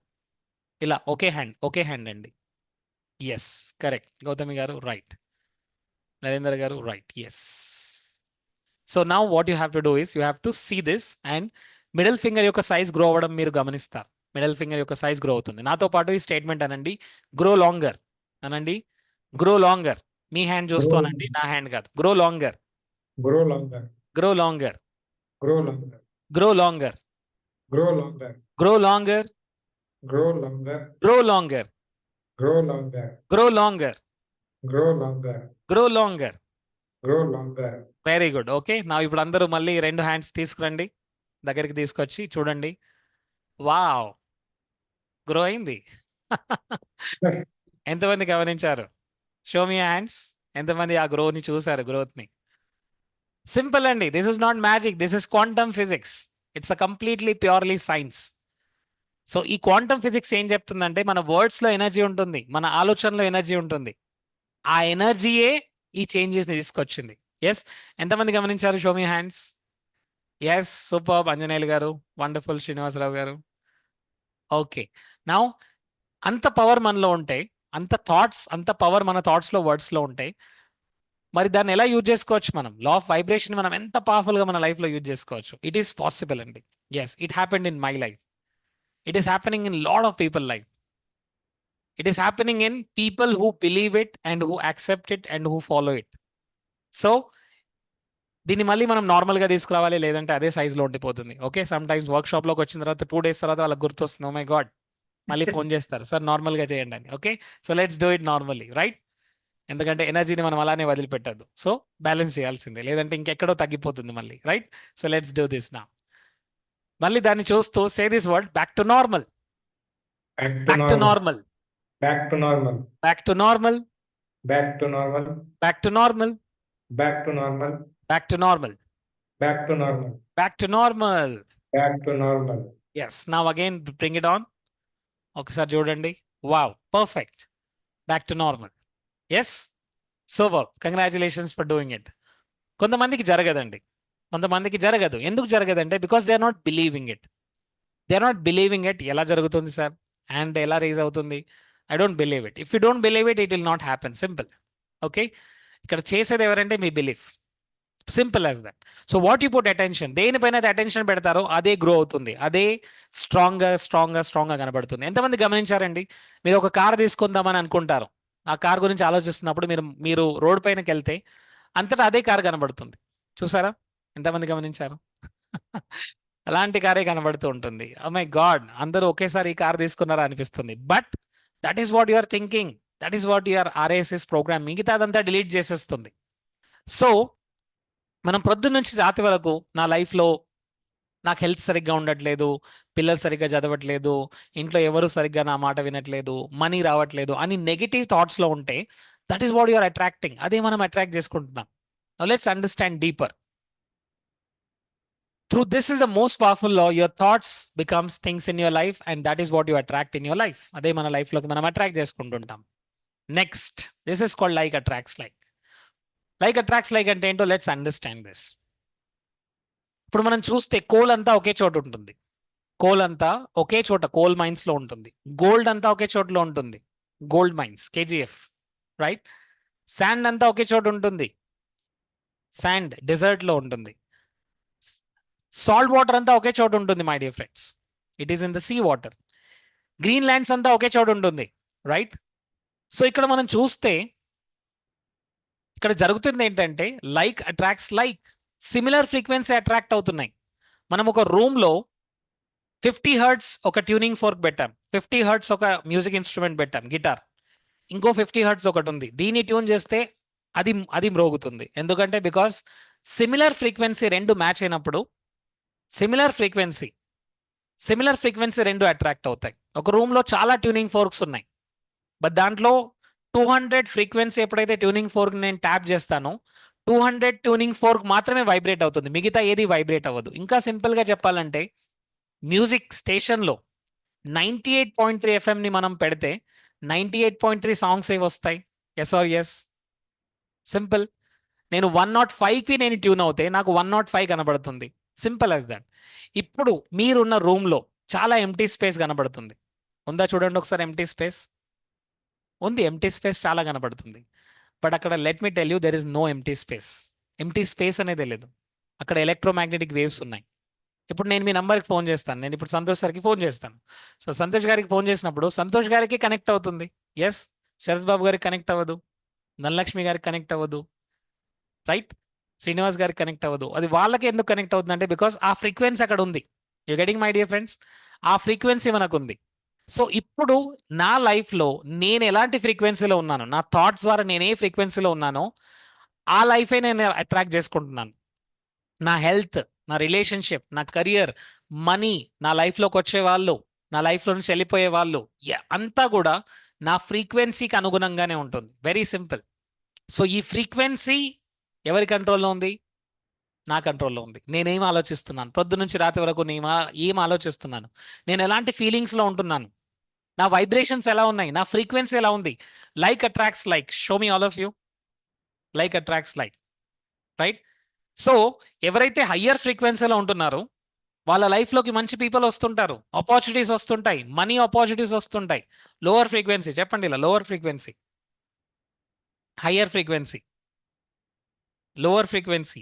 ఇలా ఒకే హ్యాండ్ అండి. Yes, correct. గౌతమి గారు రైట్, నరేందర్ గారు right. Yes. So now what you have to do is you have to see this and middle finger యొక్క సైజ్ గ్రో అవ్వడం మీరు గమనిస్తారు. మిడిల్ ఫింగర్ యొక్క సైజ్ గ్రో అవుతుంది. నాతో పాటు ఈ స్టేట్మెంట్ అనండి, గ్రో లాంగర్ అనండి. Grow longer. మీ హ్యాండ్ చూస్తూ అనండి, నా హ్యాండ్ కాదు. Grow longer, Grow longer. Grow longer, Grow longer. Grow longer, Grow longer. Grow longer, Grow longer. Grow longer, Grow longer. Grow longer, Grow longer. Grow longer. Grow longer. Very good. Okay, నా ఇప్పుడు అందరూ మళ్ళీ 2 hands తీసుకురండి, దగ్గరికి తీసుకొచ్చి చూడండి. Wow, grow అయింది. ఎంతమంది గమనించారు? Show me hands. ఎంతమంది ఆ గ్రోని చూసారు? గ్రోత్ని సింపుల్ అండి. This is not magic, this is quantum physics. It's a completely purely science. So ఈ క్వాంటమ్ ఫిజిక్స్ ఏం చెప్తుందంటే మన వర్డ్స్ లో ఎనర్జీ ఉంటుంది, మన ఆలోచనలో ఎనర్జీ ఉంటుంది. ఆ ఎనర్జీయే ఈ చేంజెస్ ని తీసుకొచ్చింది. ఎస్, ఎంతమంది గమనించారు? Show me hands. Yes, super Anjaneyulu గారు, వండర్ఫుల్ శ్రీనివాసరావు గారు. ఓకే, నౌ అంత పవర్ మనలో ఉంటే, అంత పవర్ మన థాట్స్ లో, వర్డ్స్ లో ఉంటాయి. మరి దాన్ని ఎలా యూజ్ చేసుకోవచ్చు మనం? లా ఆఫ్ వైబ్రేషన్ మనం ఎంత పవర్ఫుల్ గా మన లైఫ్ లో యూజ్ చేసుకోవచ్చు? ఇట్ ఈస్ పాసిబుల్ అండి. Yes, it happened in my life. It is happening in lot of people life. It is happening in people who believe it and who accept it and who follow it. So దీన్ని మళ్ళీ మనం normal గా తీసుకురావాలి, లేదంటే అదే size లో ఉండిపోతుంది. Okay, some times work shop లోకి వచ్చిన తర్వాత 2 days తర్వాత వాళ్ళకి గుర్తొస్తుంది, ఓ మై గాడ్, మళ్ళీ ఫోన్ చేస్తారు, సార్ నార్మల్ గా చేయండి అని. Okay, so let's do it normally, right? ఎందుకంటే ఎనర్జీని మనం అలానే వదిలిపెట్టద్దు. సో బ్యాలెన్స్ చేయాల్సిందే, లేదంటే ఇంకెక్కడో తగ్గిపోతుంది మళ్ళీ, right? So let's do this నా. మళ్ళీ దాన్ని చూస్తూ సే this word, back to normal, Back to back to normal. Normal, Back to normal. Back to normal, Back to normal. Back to normal, Back to normal. Back to normal, Back to normal. Back to normal. Back to normal. Yes, now again bring it on. ఒకసారి చూడండి. Wow, perfect, back to normal. Yes, super, congratulations for doing it. కొంతమందికి జరగదండి, కొంతమందికి జరగదు. ఎందుకు జరగదంటే because they are not believing it. They are not believing it. ఎలా జరుగుతుంది సార్, అండ్ ఎలా రేజ్ అవుతుంది? I don't believe it. If you don't believe it, it will not happen. Simple. Okay, ఇక్కడ చేసేది ఎవరంటే మీ belief. Simple as that. So what you put attention, దేనిపైన attention పెడతారో అదే గ్రో అవుతుంది, అదే స్ట్రాంగ్గా కనబడుతుంది. ఎంతమంది గమనించారండి? మీరు ఒక కార్ తీసుకుందామని అనుకుంటారు, ఆ కార్ గురించి ఆలోచిస్తున్నప్పుడు మీరు రోడ్ పైనకి వెళ్తే అంతటా అదే కార్ కనబడుతుంది. చూసారా? ఎంతమంది గమనించారు? అలాంటి కారే కనబడుతూ ఉంటుంది. ఓ మై గాడ్, అందరూ ఒకేసారి ఈ కార్ తీసుకున్నారా అనిపిస్తుంది. But that is what you are thinking, that is what your RSS program మిగతా అదంతా డిలీట్ చేసేస్తుంది. సో మనం పొద్దున్న నుంచి రాత్రి వరకు నా లైఫ్లో నాకు హెల్త్ సరిగ్గా ఉండట్లేదు, పిల్లలు సరిగ్గా చదవట్లేదు, ఇంట్లో ఎవరు సరిగ్గా నా మాట వినట్లేదు, మనీ రావట్లేదు అని నెగిటివ్ థాట్స్లో ఉంటే that is what your attracting. అదే మనం అట్రాక్ట్ చేసుకుంటున్నాం. Now let's understand deeper. Through this is the most powerful law. Your thoughts becomes things in your life and that is what you attract in your life. అదే మన life లోకి మనం attract చేసుకుంటుంటాం. Next, this is called like attracts like. Like attracts like అంటే ఏంటో let's understand this. ఇప్పుడు మనం చూస్తే కోల్ అంతా ఒకే చోట ఉంటుంది, కోల్ అంతా ఒకే చోట కోల్ మైన్స్ లో ఉంటుంది. గోల్డ్ అంతా ఒకే చోటలో ఉంటుంది, gold mines, KGF, right? Sand అంతా ఒకే చోట ఉంటుంది, శాండ్ డెజర్ట్ లో ఉంటుంది. సాల్ట్ వాటర్ అంతా ఒకే చోట ఉంటుంది my dear friends, it is in the sea water. Green lands అంతా ఒకే చోట ఉంటుంది, రైట్? సో ఇక్కడ మనం చూస్తే ఇక్కడ జరుగుతుంది ఏంటంటే like attracts like, similar frequency attract అవుతున్నాయి. మనం ఒక రూమ్లో 50 Hz ఒక ట్యూనింగ్ ఫోర్క్ పెట్టాం, 50 Hz ఒక మ్యూజిక్ ఇన్స్ట్రుమెంట్ పెట్టాం, గిటార్. ఇంకో 50 Hz ఒకటి ఉంది, దీన్ని ట్యూన్ చేస్తే అది మ్రోగుతుంది. ఎందుకంటే బికాస్ సిమిలర్ ఫ్రీక్వెన్సీ రెండు మ్యాచ్ అయినప్పుడు సిమిలర్ ఫ్రీక్వెన్సీ రెండు అట్రాక్ట్ అవుతాయి. ఒక రూమ్లో చాలా ట్యూనింగ్ ఫోర్క్స్ ఉన్నాయి, బట్ దాంట్లో 200 ఫ్రీక్వెన్సీ ఎప్పుడైతే ట్యూనింగ్ ఫోర్క్ నేను ట్యాప్ చేస్తానో 200 ట్యూనింగ్ ఫోర్క్ మాత్రమే వైబ్రేట్ అవుతుంది, మిగతా ఏది వైబ్రేట్ అవ్వదు. ఇంకా సింపుల్గా చెప్పాలంటే మ్యూజిక్ స్టేషన్లో 98.3 FM మనం పెడితే 98.3 సాంగ్స్ ఏవి వస్తాయి? Yes or yes? సింపుల్. నేను 105కి నేను ట్యూన్ అవుతే నాకు 105 కనబడుతుంది. Simple as that. ఇప్పుడు మీరున్న రూమ్లో చాలా ఎంటీ స్పేస్ కనబడుతుంది. ఉందా? చూడండి ఒకసారి, ఎంటీ స్పేస్ ఉంది, ఎంటీ స్పేస్ చాలా కనబడుతుంది. బట్ అక్కడ let me tell you there is no empty space. Empty space అనేది లేదు, అక్కడ ఎలక్ట్రోమాగ్నెటిక్ వేవ్స్ ఉన్నాయి. ఇప్పుడు నేను మీ నంబర్కి ఫోన్ చేస్తాను, నేను ఇప్పుడు సంతోష్ సార్కి ఫోన్ చేస్తాను. సో సంతోష్ గారికి ఫోన్ చేసినప్పుడు సంతోష్ గారికి కనెక్ట్ అవుతుంది. ఎస్, శరత్ బాబు గారికి కనెక్ట్ అవ్వదు, ధనలక్ష్మి గారికి కనెక్ట్ అవ్వదు, రైట్? శ్రీనివాస్ గారికి కనెక్ట్ అవ్వదు. అది వాళ్ళకి ఎందుకు కనెక్ట్ అవుతుందంటే బికాస్ ఆ ఫ్రీక్వెన్సీ అక్కడ ఉంది. You getting my dear friends? ఆ ఫ్రీక్వెన్సీ మనకు ఉంది. సో ఇప్పుడు నా లైఫ్లో నేను ఎలాంటి ఫ్రీక్వెన్సీలో ఉన్నాను, నా థాట్స్ ద్వారా నేను ఏ ఫ్రీక్వెన్సీలో ఉన్నానో ఆ లైఫే నేను అట్రాక్ట్ చేసుకుంటున్నాను. నా హెల్త్, నా రిలేషన్షిప్, నా కెరియర్, మనీ, నా లైఫ్లోకి వచ్చే వాళ్ళు, నా లైఫ్లో నుంచి వెళ్ళిపోయే వాళ్ళు, అంతా కూడా నా ఫ్రీక్వెన్సీకి అనుగుణంగానే ఉంటుంది. Very simple. సో ఈ ఫ్రీక్వెన్సీ ఎవరి కంట్రోల్లో ఉంది? నా కంట్రోల్లో ఉంది. నేనేం ఆలోచిస్తున్నాను, పొద్దు నుంచి రాత్రి వరకు నేను ఏం ఆలోచిస్తున్నాను, నేను ఎలాంటి ఫీలింగ్స్లో ఉంటున్నాను, నా వైబ్రేషన్స్ ఎలా ఉన్నాయి, నా ఫ్రీక్వెన్సీ ఎలా ఉంది. Like attracts like. Show me all of you. Like attracts like, right? So ఎవరైతే హయ్యర్ ఫ్రీక్వెన్సీలో ఉంటున్నారో వాళ్ళ లైఫ్లోకి మంచి పీపుల్ వస్తుంటారు, ఆపర్చునిటీస్ వస్తుంటాయి, మనీ ఆపర్చునిటీస్ వస్తుంటాయి. లోవర్ ఫ్రీక్వెన్సీ చెప్పండి, ఇలా lower frequency, higher frequency, lower frequency,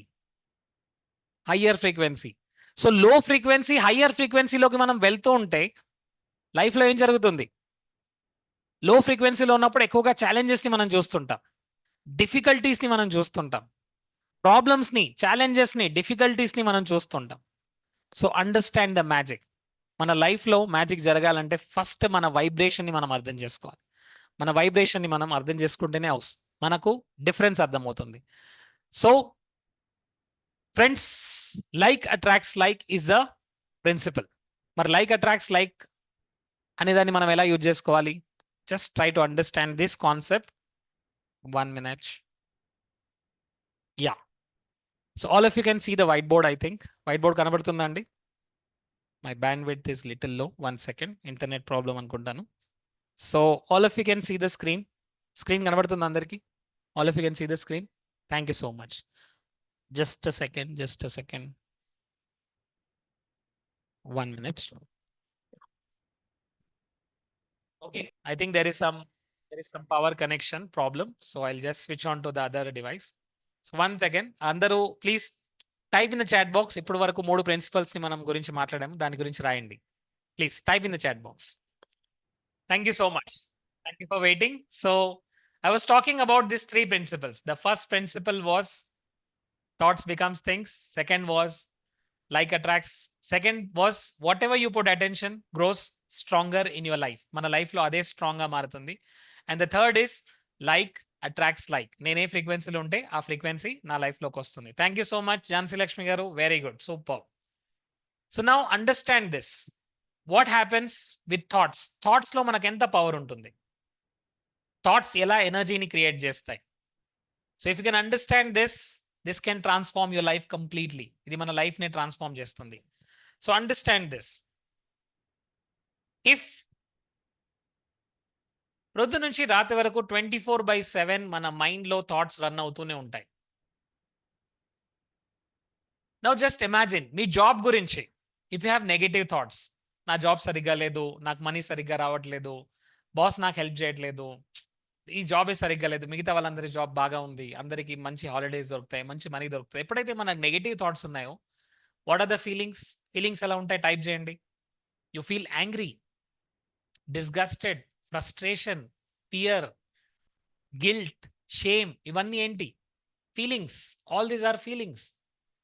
higher frequency. So లో ఫ్రీక్వెన్సీ హయ్యర్ ఫ్రీక్వెన్సీలోకి మనం వెళ్తూ ఉంటే లైఫ్లో ఏం జరుగుతుంది? లో ఫ్రీక్వెన్సీలో ఉన్నప్పుడు ఎక్కువగా ఛాలెంజెస్ని మనం చూస్తుంటాం, డిఫికల్టీస్ని మనం చూస్తుంటాం, ప్రాబ్లమ్స్ని, ఛాలెంజెస్ని, డిఫికల్టీస్ని మనం చూస్తుంటాం. So understand the magic. మన లైఫ్లో మ్యాజిక్ జరగాలంటే ఫస్ట్ మన వైబ్రేషన్ని మనం అర్థం చేసుకోవాలి. మన వైబ్రేషన్ని మనం అర్థం చేసుకుంటేనే మనకు డిఫరెన్స్ అర్థమవుతుంది. So friends, like attracts like is a principle. మరి లైక్ అట్రాక్ట్స్ లైక్ అనేదాన్ని మనం ఎలా యూజ్ చేసుకోవాలి? Just try to understand this concept. 1 minute. Yeah. So all of you can see the whiteboard, I think. Whiteboard కనబడుతుందా అండి? My bandwidth is little low. 1 second. Internet problem అనుకుంటాను. So all of you can see the screen. Screen కనబడుతుందా అందరికి? All of you can see the screen. Thank you so much. Just a second. 1 minute. Okay, I think there is some power connection problem. So I'll just switch on to the other device. So once again, అందరూ please type in the chat box. ఇప్పుడు వరకు 3 principles ని మనం గురించి మాట్లాడాము, దాని గురించి రాయండి. Please type in the chat box. Thank you so much. Thank you for waiting. So I was talking about these 3 principles. The first principle was thoughts becomes things. Second was like attracts. Second was whatever you put attention grows stronger in your life. Mana life lo ade strong ga marutundi. And the third is like attracts like. Nene frequency lo unte aa frequency na life lo kostundi. Thank you so much Jansi Lakshmi garu. Very good. Super. So now understand this. What happens with thoughts? Thoughts lo manaku enta power untundi? Thoughts ela energy ni create chestayi. So if you can understand this can transform your life completely. ఇది మన life ని transform చేస్తుంది. So understand this. If ప్రొద్దు నుంచి రాత్రి వరకు 24/7 మన mind లో థాట్స్ రన్ అవుతూనే ఉంటాయి. నౌ జస్ట్ ఇమాజిన్ మీ జాబ్ గురించి. If you have negative thoughts, నా జాబ్ సరిగ్గా లేదు, నాకు మనీ సరిగ్గా రావట్లేదు, బాస్ నాకు హెల్ప్ చేయట్లేదు, ఈ జాబే సరిగ్గా లేదు, మిగతా వాళ్ళందరి జాబ్ బాగా ఉంది, అందరికీ మంచి హాలిడేస్ దొరుకుతాయి, మంచి మనీ దొరుకుతాయి. ఎప్పుడైతే మనకు నెగిటివ్ థాట్స్ ఉన్నాయో, what are the feelings? Feelings ఎలా ఉంటాయి? టైప్ చేయండి. You feel angry, disgusted, frustration, fear, guilt, shame. ఇవన్నీ ఏంటి? Feelings. All these are feelings.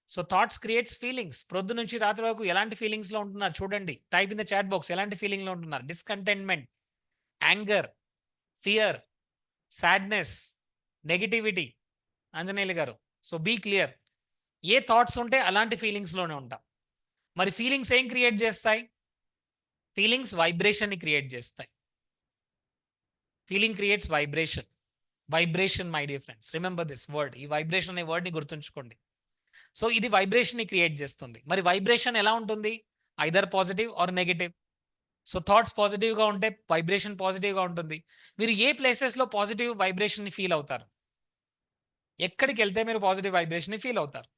So thoughts creates feelings. ప్రొద్దు నుంచి రాత్రి వరకు ఎలాంటి ఫీలింగ్స్లో ఉంటున్నారు చూడండి. Type in the chat box. ఎలాంటి ఫీలింగ్లో ఉంటున్నారు? Discontentment, anger, fear, sadness, negativity. Anjaneyulu గారు, సో బీ క్లియర్. ఏ థాట్స్ ఉంటే అలాంటి ఫీలింగ్స్లోనే ఉంటాం. మరి ఫీలింగ్స్ ఏం క్రియేట్ చేస్తాయి? ఫీలింగ్స్ వైబ్రేషన్ని క్రియేట్ చేస్తాయి. Feeling creates vibration. Vibration my dear friends, remember this word. ఈ వైబ్రేషన్ అనే వర్డ్ని గుర్తుంచుకోండి. సో ఇది వైబ్రేషన్ని క్రియేట్ చేస్తుంది. మరి వైబ్రేషన్ ఎలా ఉంటుంది? Either positive or negative. So thoughts పాజిటివ్గా ఉంటే వైబ్రేషన్ పాజిటివ్గా ఉంటుంది. మీరు ఏ ప్లేసెస్లో పాజిటివ్ వైబ్రేషన్ని ఫీల్ అవుతారు? ఎక్కడికి వెళ్తే మీరు పాజిటివ్ వైబ్రేషన్ని ఫీల్ అవుతారు?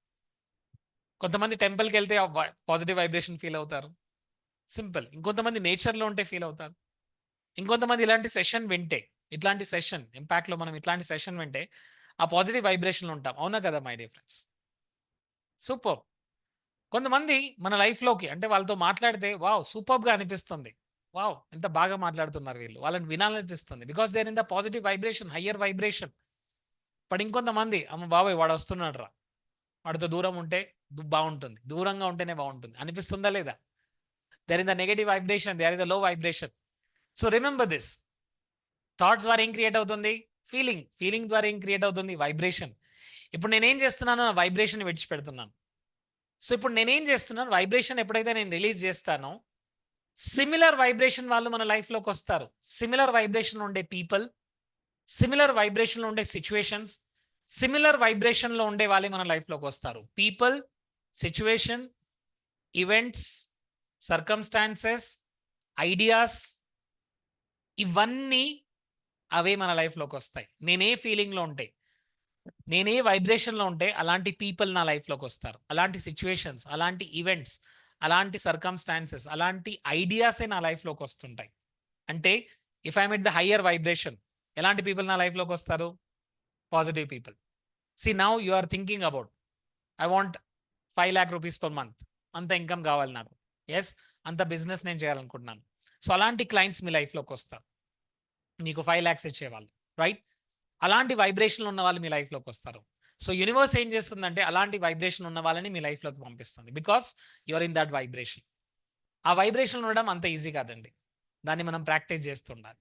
కొంతమంది టెంపుల్కి వెళ్తే పాజిటివ్ వైబ్రేషన్ ఫీల్ అవుతారు, సింపుల్. ఇంకొంతమంది నేచర్లో ఉంటే ఫీల్ అవుతారు. ఇంకొంతమంది ఇలాంటి సెషన్ వింటే, ఇట్లాంటి సెషన్ ఇంపాక్ట్లో మనం ఇట్లాంటి సెషన్ వింటే ఆ పాజిటివ్ వైబ్రేషన్లో ఉంటాం. అవునా కదా మై డియర్ ఫ్రెండ్స్? సూపర్. కొంతమంది మన లైఫ్లోకి అంటే వాళ్ళతో మాట్లాడితే వావ్ సూపర్గా అనిపిస్తుంది, వావ్ ఎంత బాగా మాట్లాడుతున్నారు వీళ్ళు, వాళ్ళని వినాలనిపిస్తుంది. Because they are in the positive vibration, higher vibration. But ఇంకొంతమంది అమ్మ బాబాయ్ వాడు వస్తున్నాడు రా, వాడితో దూరం ఉంటే బాగుంటుంది, దూరంగా ఉంటేనే బాగుంటుంది అనిపిస్తుందా లేదా? They are in the negative vibration, they are in the low vibration. So remember this. Thoughts ద్వారా ఏం క్రియేట్ అవుతుంది? ఫీలింగ్. ఫీలింగ్ ద్వారా ఏం క్రియేట్ అవుతుంది? వైబ్రేషన్. ఇప్పుడు నేనేం చేస్తున్నాను? నా వైబ్రేషన్ విడిచిపెడుతున్నాను. సో ఇప్పుడు నేనేం చేస్తున్నాను? వైబ్రేషన్ ఎప్పుడైతే నేను రిలీజ్ చేస్తానో సిమిలర్ వైబ్రేషన్ వాళ్ళు మన లైఫ్లోకి వస్తారు. సిమిలర్ వైబ్రేషన్ ఉండే పీపుల్, సిమిలర్ వైబ్రేషన్లో ఉండే సిచ్యువేషన్స్, సిమిలర్ వైబ్రేషన్లో ఉండే వాళ్ళే మన లైఫ్లోకి వస్తారు. People, situation, events, circumstances, ideas, ఇవన్నీ అవే మన లైఫ్లోకి వస్తాయి. నేనే ఫీలింగ్లో ఉంటే, నేనే వైబ్రేషన్లో ఉంటే అలాంటి పీపుల్ నా లైఫ్లోకి వస్తారు. అలాంటి సిచ్యువేషన్స్, అలాంటి ఈవెంట్స్, అలాంటి సర్కమ్స్టాన్సెస్, అలాంటి ఐడియాసే నా లైఫ్లోకి వస్తుంటాయి. అంటే if I'm at the higher vibration, ఎలాంటి పీపుల్ నా లైఫ్లోకి వస్తారు? Positive people. See now you are thinking about I want 5 lakh rupees per month, అంత ఇన్కమ్ కావాలి నాకు. ఎస్, అంత బిజినెస్ నేను చేయాలనుకుంటున్నాను. సో అలాంటి క్లయింట్స్ మీ లైఫ్లోకి వస్తారు, మీకు 5 lakhs ఇచ్చేవాళ్ళు, రైట్? అలాంటి వైబ్రేషన్ ఉన్న వాళ్ళు మీ లైఫ్లోకి వస్తారు. సో యూనివర్స్ ఏం చేస్తుందంటే అలాంటి వైబ్రేషన్ ఉన్న వాళ్ళని మీ లైఫ్లోకి పంపిస్తుంది, because you are in that vibration. ఆ వైబ్రేషన్ ఉండడం అంత ఈజీ కాదండి, దాన్ని మనం ప్రాక్టీస్ చేస్తుండాలి.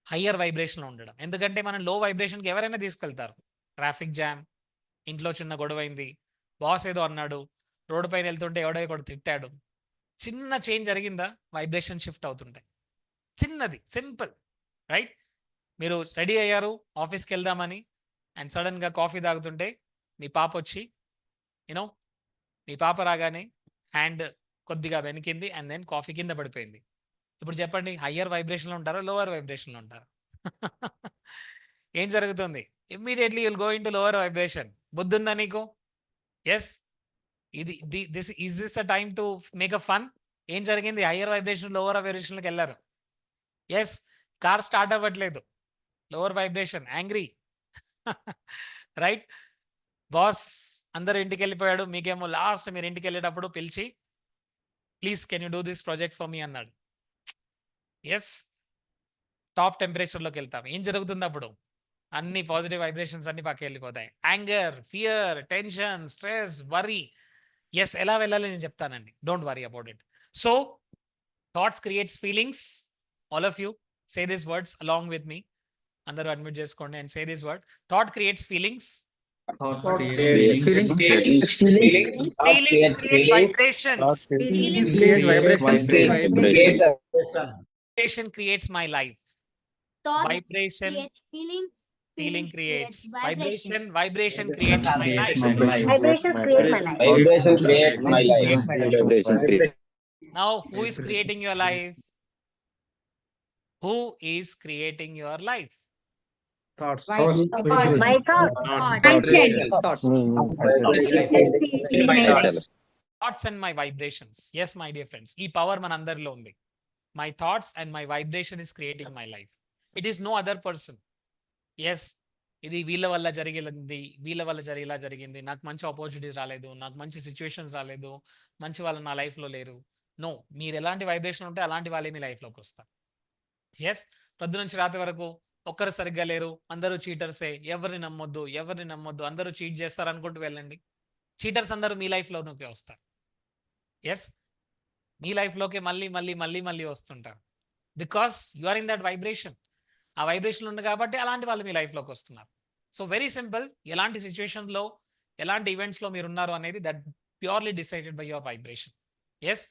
హయ్యర్ వైబ్రేషన్లో ఉండడం, ఎందుకంటే మనం లో వైబ్రేషన్కి ఎవరైనా తీసుకెళ్తారు. ట్రాఫిక్ జామ్, ఇంట్లో చిన్న గొడవైంది, బాస్ ఏదో అన్నాడు, రోడ్డు పైన వెళ్తుంటే ఎవడో ఒకడు తిట్టాడు, చిన్న చేంజ్ జరిగిందా వైబ్రేషన్ షిఫ్ట్ అవుతుంటాయి. చిన్నది, సింపుల్, రైట్? మీరు రెడీ అయ్యారు ఆఫీస్కి వెళ్దామని, అండ్ సడన్గా కాఫీ తాగుతుంటే మీ పాప వచ్చి యూనో మీ పాప రాగానే హ్యాండ్ కొద్దిగా వెనికింది అండ్ దెన్ కాఫీ కింద పడిపోయింది. ఇప్పుడు చెప్పండి, హయ్యర్ వైబ్రేషన్లో ఉంటారో లోవర్ వైబ్రేషన్లో ఉంటారు? ఏం జరుగుతుంది? Immediately you'll go into lower vibration. బుద్ధి ఉందా నీకు? Yes, this a time to make a fun. ఏం జరిగింది? హయ్యర్ వైబ్రేషన్ లోవర్ వైబ్రేషన్లోకి వెళ్ళారు. ఎస్, కార్ స్టార్ట్ అవ్వట్లేదు, lower vibration, angry, right? Boss అందరూ ఇంటికి వెళ్ళిపోయాడు, మీకేమో లాస్ట్ మీరు ఇంటికి వెళ్ళేటప్పుడు పిలిచి please can you do this project for me అన్నాడు. ఎస్, టాప్ టెంపరేచర్లోకి వెళ్తాం. ఏం జరుగుతుంది అప్పుడు? అన్ని పాజిటివ్ వైబ్రేషన్స్ అన్ని పక్కకి వెళ్ళిపోతాయి. Anger, fear, tension, stress, worry. Yes, ఎలా వెళ్ళాలి నేను చెప్తానండి, don't worry about it. So thoughts creates feelings. All of you say this words along with me. అందరూ అడ్మిట్ చేసుకోండి and say this word. Thought creates feelings. Feelings create vibrations. Vibration creates my life. Vibration, feeling creates vibration. Vibration creates my life. Vibrations create my life. Vibration creates my life. Vibration creates. Now, who is creating your life? Who is creating your life? Thoughts. My thoughts. Thoughts and my vibrations. Yes, my dear friends. ఈ power మన అందరిలో ఉంది. My thoughts and my vibration is creating my life. It is no other person. Yes, ఇది వీళ్ళ వల్ల జరిగింది, వీళ్ళ వల్ల ఇలా జరిగింది, నాకు మంచి ఆపర్చునిటీస్ రాలేదు, నాకు మంచి సిచ్యువేషన్స్ రాలేదు, మంచి వాళ్ళు నా లైఫ్లో లేరు. నో, మీరు ఎలాంటి వైబ్రేషన్ ఉంటే అలాంటి వాళ్ళే మీ లైఫ్లోకి వస్తారు. ఎస్, పొద్దు నుంచి రాత్రి వరకు ఒక్కరు సరిగ్గా లేరు, అందరూ చీటర్సే, ఎవరిని నమ్మొద్దు, అందరూ చీట్ చేస్తారు అనుకుంటూ వెళ్ళండి. చీటర్స్ అందరూ మీ లైఫ్లోకి వస్తారు. ఎస్, మీ లైఫ్లోకి మళ్ళీ వస్తుంటారు, because you are in that vibration. ఆ వైబ్రేషన్ ఉంది కాబట్టి అలాంటి వాళ్ళు మీ లైఫ్లోకి వస్తున్నారు. సో వెరీ సింపుల్, ఎలాంటి సిచ్యువేషన్లో, ఎలాంటి ఈవెంట్స్లో మీరు ఉన్నారు అనేది that purely decided by your vibration. Yes,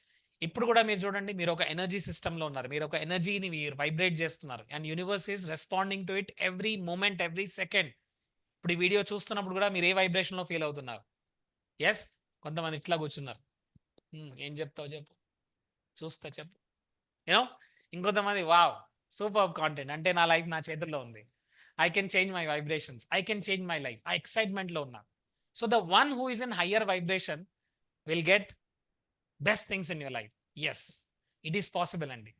ఇప్పుడు కూడా మీరు చూడండి, మీరు ఒక ఎనర్జీ సిస్టంలో ఉన్నారు, మీరు ఒక ఎనర్జీని మీరు వైబ్రేట్ చేస్తున్నారు and universe is responding to it every moment, every second. ఇప్పుడు ఈ వీడియో చూస్తున్నప్పుడు కూడా మీరు ఏ వైబ్రేషన్లో ఫీల్ అవుతున్నారు? ఎస్, కొంతమంది ఇట్లా కూర్చున్నారు, ఏం చెప్తావు చెప్పు, చూస్తా చెప్పు, యూనో. ఇంకొంతమంది వావ్ సూపర్ కాంటెంట్, అంటే నా లైఫ్ నా చేతుల్లో ఉంది, I can change my vibrations, I can change my life, ఆ ఎక్సైట్మెంట్లో ఉన్నా. So the one who is in higher vibration will get best things in your life. Yes, it is possible, Andy,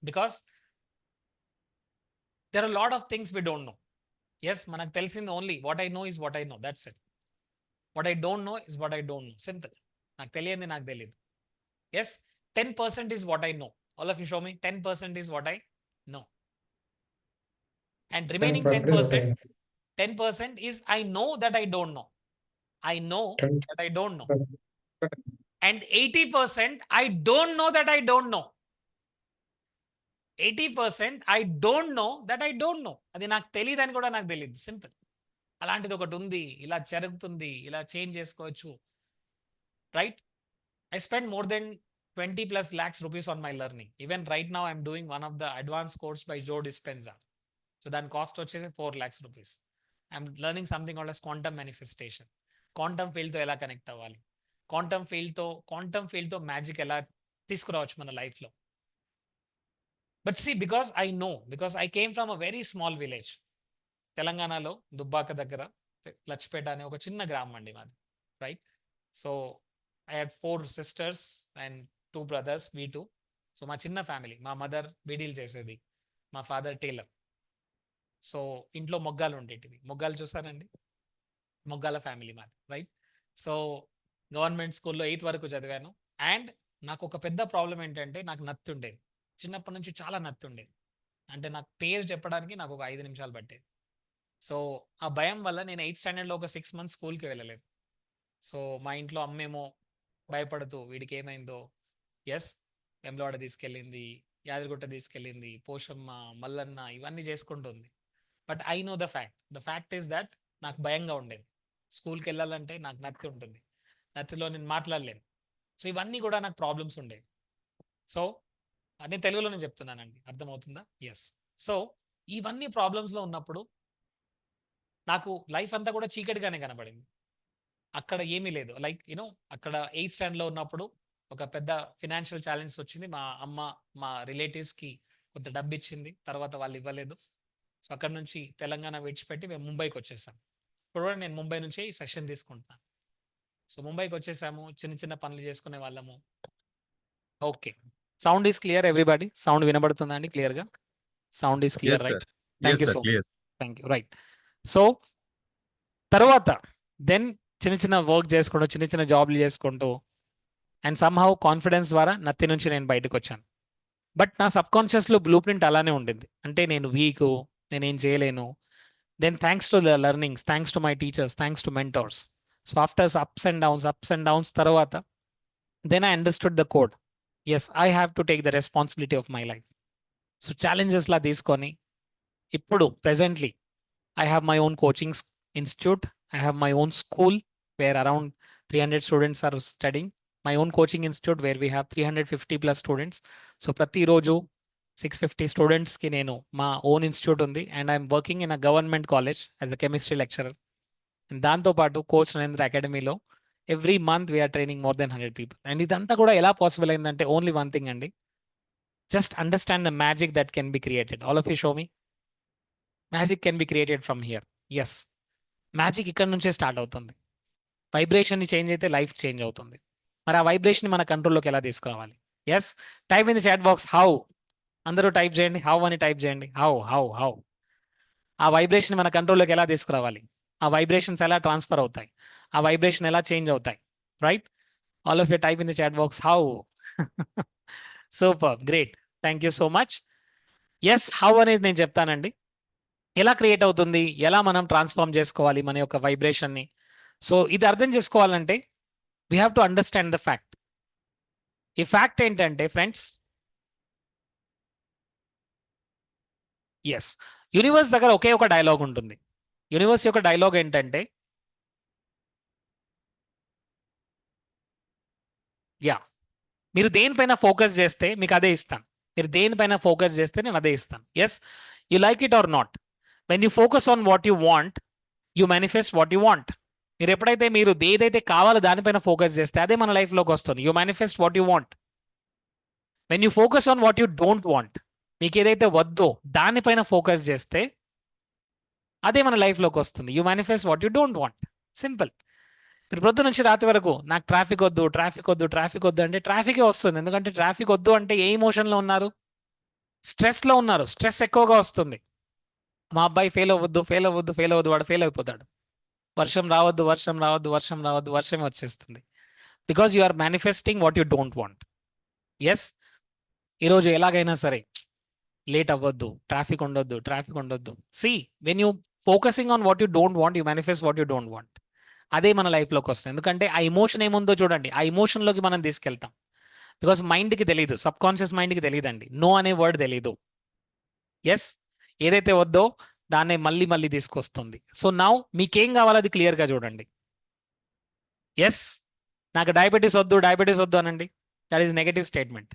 because there are a lot of things we don't know. Yes, manaku telisindi only what I know is what I know, that's it. What I don't know is what I don't know. Simple. Naku teliyandi naku teliyadu. Yes, 10% is what I know. All of you show me 10% is what I know, and remaining 10% is I know that I don't know. I know that I don't know. And 80% I don't know that I don't know. 80% I don't know that I don't know. అది నాకు తెలియదని కూడా నాకు తెలియదు. Simple. అలాంటిది ఒకటి ఉంది, ఇలా జరుగుతుంది, ఇలా చేంజ్ చేసుకోవచ్చు, right? I spend more than 20+ lakhs rupees on my learning. Even right now I'm doing one of the advanced course by Joe Dispenza. So దాని కాస్ట్ వచ్చేసి 4 lakhs rupees. I'm learning something called as quantum manifestation. Quantum ఫీల్డ్తో ఎలా connect అవ్వాలి, quantum ఫీల్డ్తో magic ఎలా తీసుకురావచ్చు మన లైఫ్లో. But see because I came from a very small village. తెలంగాణలో దుబ్బాక దగ్గర లచ్చిపేట అనే ఒక చిన్న గ్రామం అండి మాది, right? So I had 4 sisters and 2 brothers, we two. So మా చిన్న ఫ్యామిలీ. మా మదర్ బీడీలు చేసేది, మా ఫాదర్ టైలర్. సో ఇంట్లో మొగ్గాలు ఉండేటివి. మొగ్గాలు చూసారండి, మొగ్గాల ఫ్యామిలీ మాది, రైట్? సో గవర్నమెంట్ స్కూల్లో 8th వరకు చదివాను. అండ్ నాకు ఒక పెద్ద ప్రాబ్లం ఏంటంటే నాకు నత్తి ఉండేది. చిన్నప్పటి నుంచి చాలా నత్తి ఉండేది. అంటే నాకు పేరు చెప్పడానికి నాకు ఒక 5 నిమిషాలు పట్టేది. సో ఆ భయం వల్ల నేను 8th స్టాండర్డ్లో ఒక 6 months స్కూల్కి వెళ్ళలేదు. సో మా ఇంట్లో అమ్మేమో భయపడుతూ వీడికి ఏమైందో, ఎస్ వెమ్లవాడ తీసుకెళ్ళింది, యాదగిరిగుట్ట తీసుకెళ్ళింది, పోషమ్మ, మల్లన్న ఇవన్నీ చేసుకుంటుంది. But I know the fact is that నాకు భయంగా ఉండేది. స్కూల్కి వెళ్ళాలంటే నాకు నత్తి ఉంటుంది, నత్తిలో నేను మాట్లాడలేను. సో ఇవన్నీ కూడా నాకు ప్రాబ్లమ్స్ ఉండేవి. సో నేను తెలుగులోనే చెప్తున్నానండి, అర్థమవుతుందా? ఎస్. సో ఇవన్నీ ప్రాబ్లమ్స్లో ఉన్నప్పుడు నాకు లైఫ్ అంతా కూడా చీకటిగానే కనబడింది. అక్కడ ఏమీ లేదు. లైక్ అక్కడ 8th స్టాండర్డ్లో ఉన్నప్పుడు ఒక పెద్ద ఫినాన్షియల్ ఛాలెంజ్ వచ్చింది. మా అమ్మ మా రిలేటివ్స్కి కొంత డబ్బు ఇచ్చింది, తర్వాత వాళ్ళు ఇవ్వలేదు. సో అక్కడ నుంచి తెలంగాణ విడిచిపెట్టి మేము ముంబైకి వచ్చేసాం. ఇప్పుడు కూడా నేను ముంబై నుంచి సెషన్ తీసుకుంటున్నాను. సో ముంబైకి వచ్చేసాము, చిన్న చిన్న పనులు చేసుకునే వాళ్ళము. Okay, sound is clear everybody? Sound వినబడుతుందా అండి క్లియర్గా? Sound is clear, right? Thank you so much. Thank you, right. So తర్వాత దెన్ చిన్న చిన్న వర్క్ చేసుకుంటూ, చిన్న చిన్న జాబ్లు చేసుకుంటూ, అండ్ సమ్హౌ కాన్ఫిడెన్స్ ద్వారా నత్తి నుంచి నేను బయటకు వచ్చాను. బట్ నా సబ్కాన్షియస్లో బ్లూ ప్రింట్ అలానే ఉండింది. అంటే నేను వీక్, నేనేం చేయలేను. Then thanks to the learnings, thanks to my teachers, thanks to mentors. So after ups and downs తర్వాత then I understood the code. Yes, I have to take the responsibility of my life. So ఛాలెంజెస్లా తీసుకొని ఇప్పుడు presently I have my own coaching institute. I have my own school where around 300 students are studying. My own coaching institute where we have 350 plus students. So prati roju 650 students ki nenu ma own institute undi, and I'm working in a government college as a chemistry lecturer. And danto paatu Coach Narendra Academy lo every month we are training more than 100 people. And idantha kuda ela possible ayindante only one thing andi. Just understand the magic that can be created. All of you show me. Magic can be created from here. Yes, magic ఇక్కడ నుంచే start అవుతుంది. Vibration change అయితే life change అవుతుంది. మరి ఆ vibration మన కంట్రోల్లోకి ఎలా తీసుకురావాలి? Yes, type in the chat box how. అందరూ టైప్ చేయండి, హౌ అని టైప్ చేయండి. హౌ. ఆ వైబ్రేషన్ మన కంట్రోల్లోకి ఎలా తీసుకురావాలి? ఆ వైబ్రేషన్స్ ఎలా ట్రాన్స్ఫర్ అవుతాయి? ఆ వైబ్రేషన్ ఎలా చేంజ్ అవుతాయి? Right, all of you type in the chat box how. Super, great, thank you so much. Yes, how అనేది నేను చెప్తానండి. ఎలా క్రియేట్ అవుతుంది, ఎలా మనం ట్రాన్స్ఫార్మ్ చేసుకోవాలి మన యొక్క వైబ్రేషన్ని. సో ఇది అర్థం చేసుకోవాలంటే we have to understand the fact. ఈ ఫ్యాక్ట్ ఏంటంటే ఫ్రెండ్స్, ఎస్, యూనివర్స్ దగ్గర ఒకే ఒక డైలాగ్ ఉంటుంది. యూనివర్స్ యొక్క డైలాగ్ ఏంటంటే, మీరు దేనిపైన ఫోకస్ చేస్తే మీకు అదే ఇస్తాను. మీరు దేనిపైన ఫోకస్ చేస్తే నేను అదే ఇస్తాను. Yes, you like it or not, when you focus on what you want, you manifest what you want. మీరు ఎప్పుడైతే మీరు ఏదైతే కావాలో దానిపైన ఫోకస్ చేస్తే అదే మన లైఫ్లోకి వస్తుంది. You manifest what you want. When you focus on what you don't want, మీకు ఏదైతే వద్దో దానిపైన ఫోకస్ చేస్తే అదే మన లైఫ్లోకి వస్తుంది. You manifest what you don't want. Simple. మీరు పొద్దు నుంచి రాత్రి వరకు నాకు ట్రాఫిక్ వద్దు అంటే ట్రాఫికే వస్తుంది. ఎందుకంటే ట్రాఫిక్ వద్దు అంటే ఏ ఎమోషన్లో ఉన్నారు? స్ట్రెస్లో ఉన్నారు. స్ట్రెస్ ఎక్కువగా వస్తుంది. మా అబ్బాయి ఫెయిల్ అవ్వద్దు, వాడు ఫెయిల్ అయిపోతాడు. వర్షం రావద్దు, వర్షం వచ్చేస్తుంది. Because you are manifesting what you don't want. Yes, ఈరోజు ఎలాగైనా సరే లేట్ అవ్వద్దు, ట్రాఫిక్ ఉండొద్దు. See, when you focusing on what you don't want, you manifest what you don't want. అదే మన లైఫ్లోకి వస్తుంది. ఎందుకంటే ఆ ఎమోషన్ ఏముందో చూడండి, ఆ ఎమోషన్లోకి మనం తీసుకెళ్తాం. బికాజ్ మైండ్కి తెలియదు, సబ్ కాన్షియస్ మైండ్కి తెలియదండి, నో అనే వర్డ్ తెలీదు. ఎస్, ఏదైతే వద్దో దాన్నే మళ్ళీ తీసుకొస్తుంది. సో నౌ మీకేం కావాలో అది క్లియర్గా చూడండి. ఎస్, నాకు డయాబెటీస్ వద్దు అనండి, దట్ ఈస్ నెగటివ్ స్టేట్మెంట్.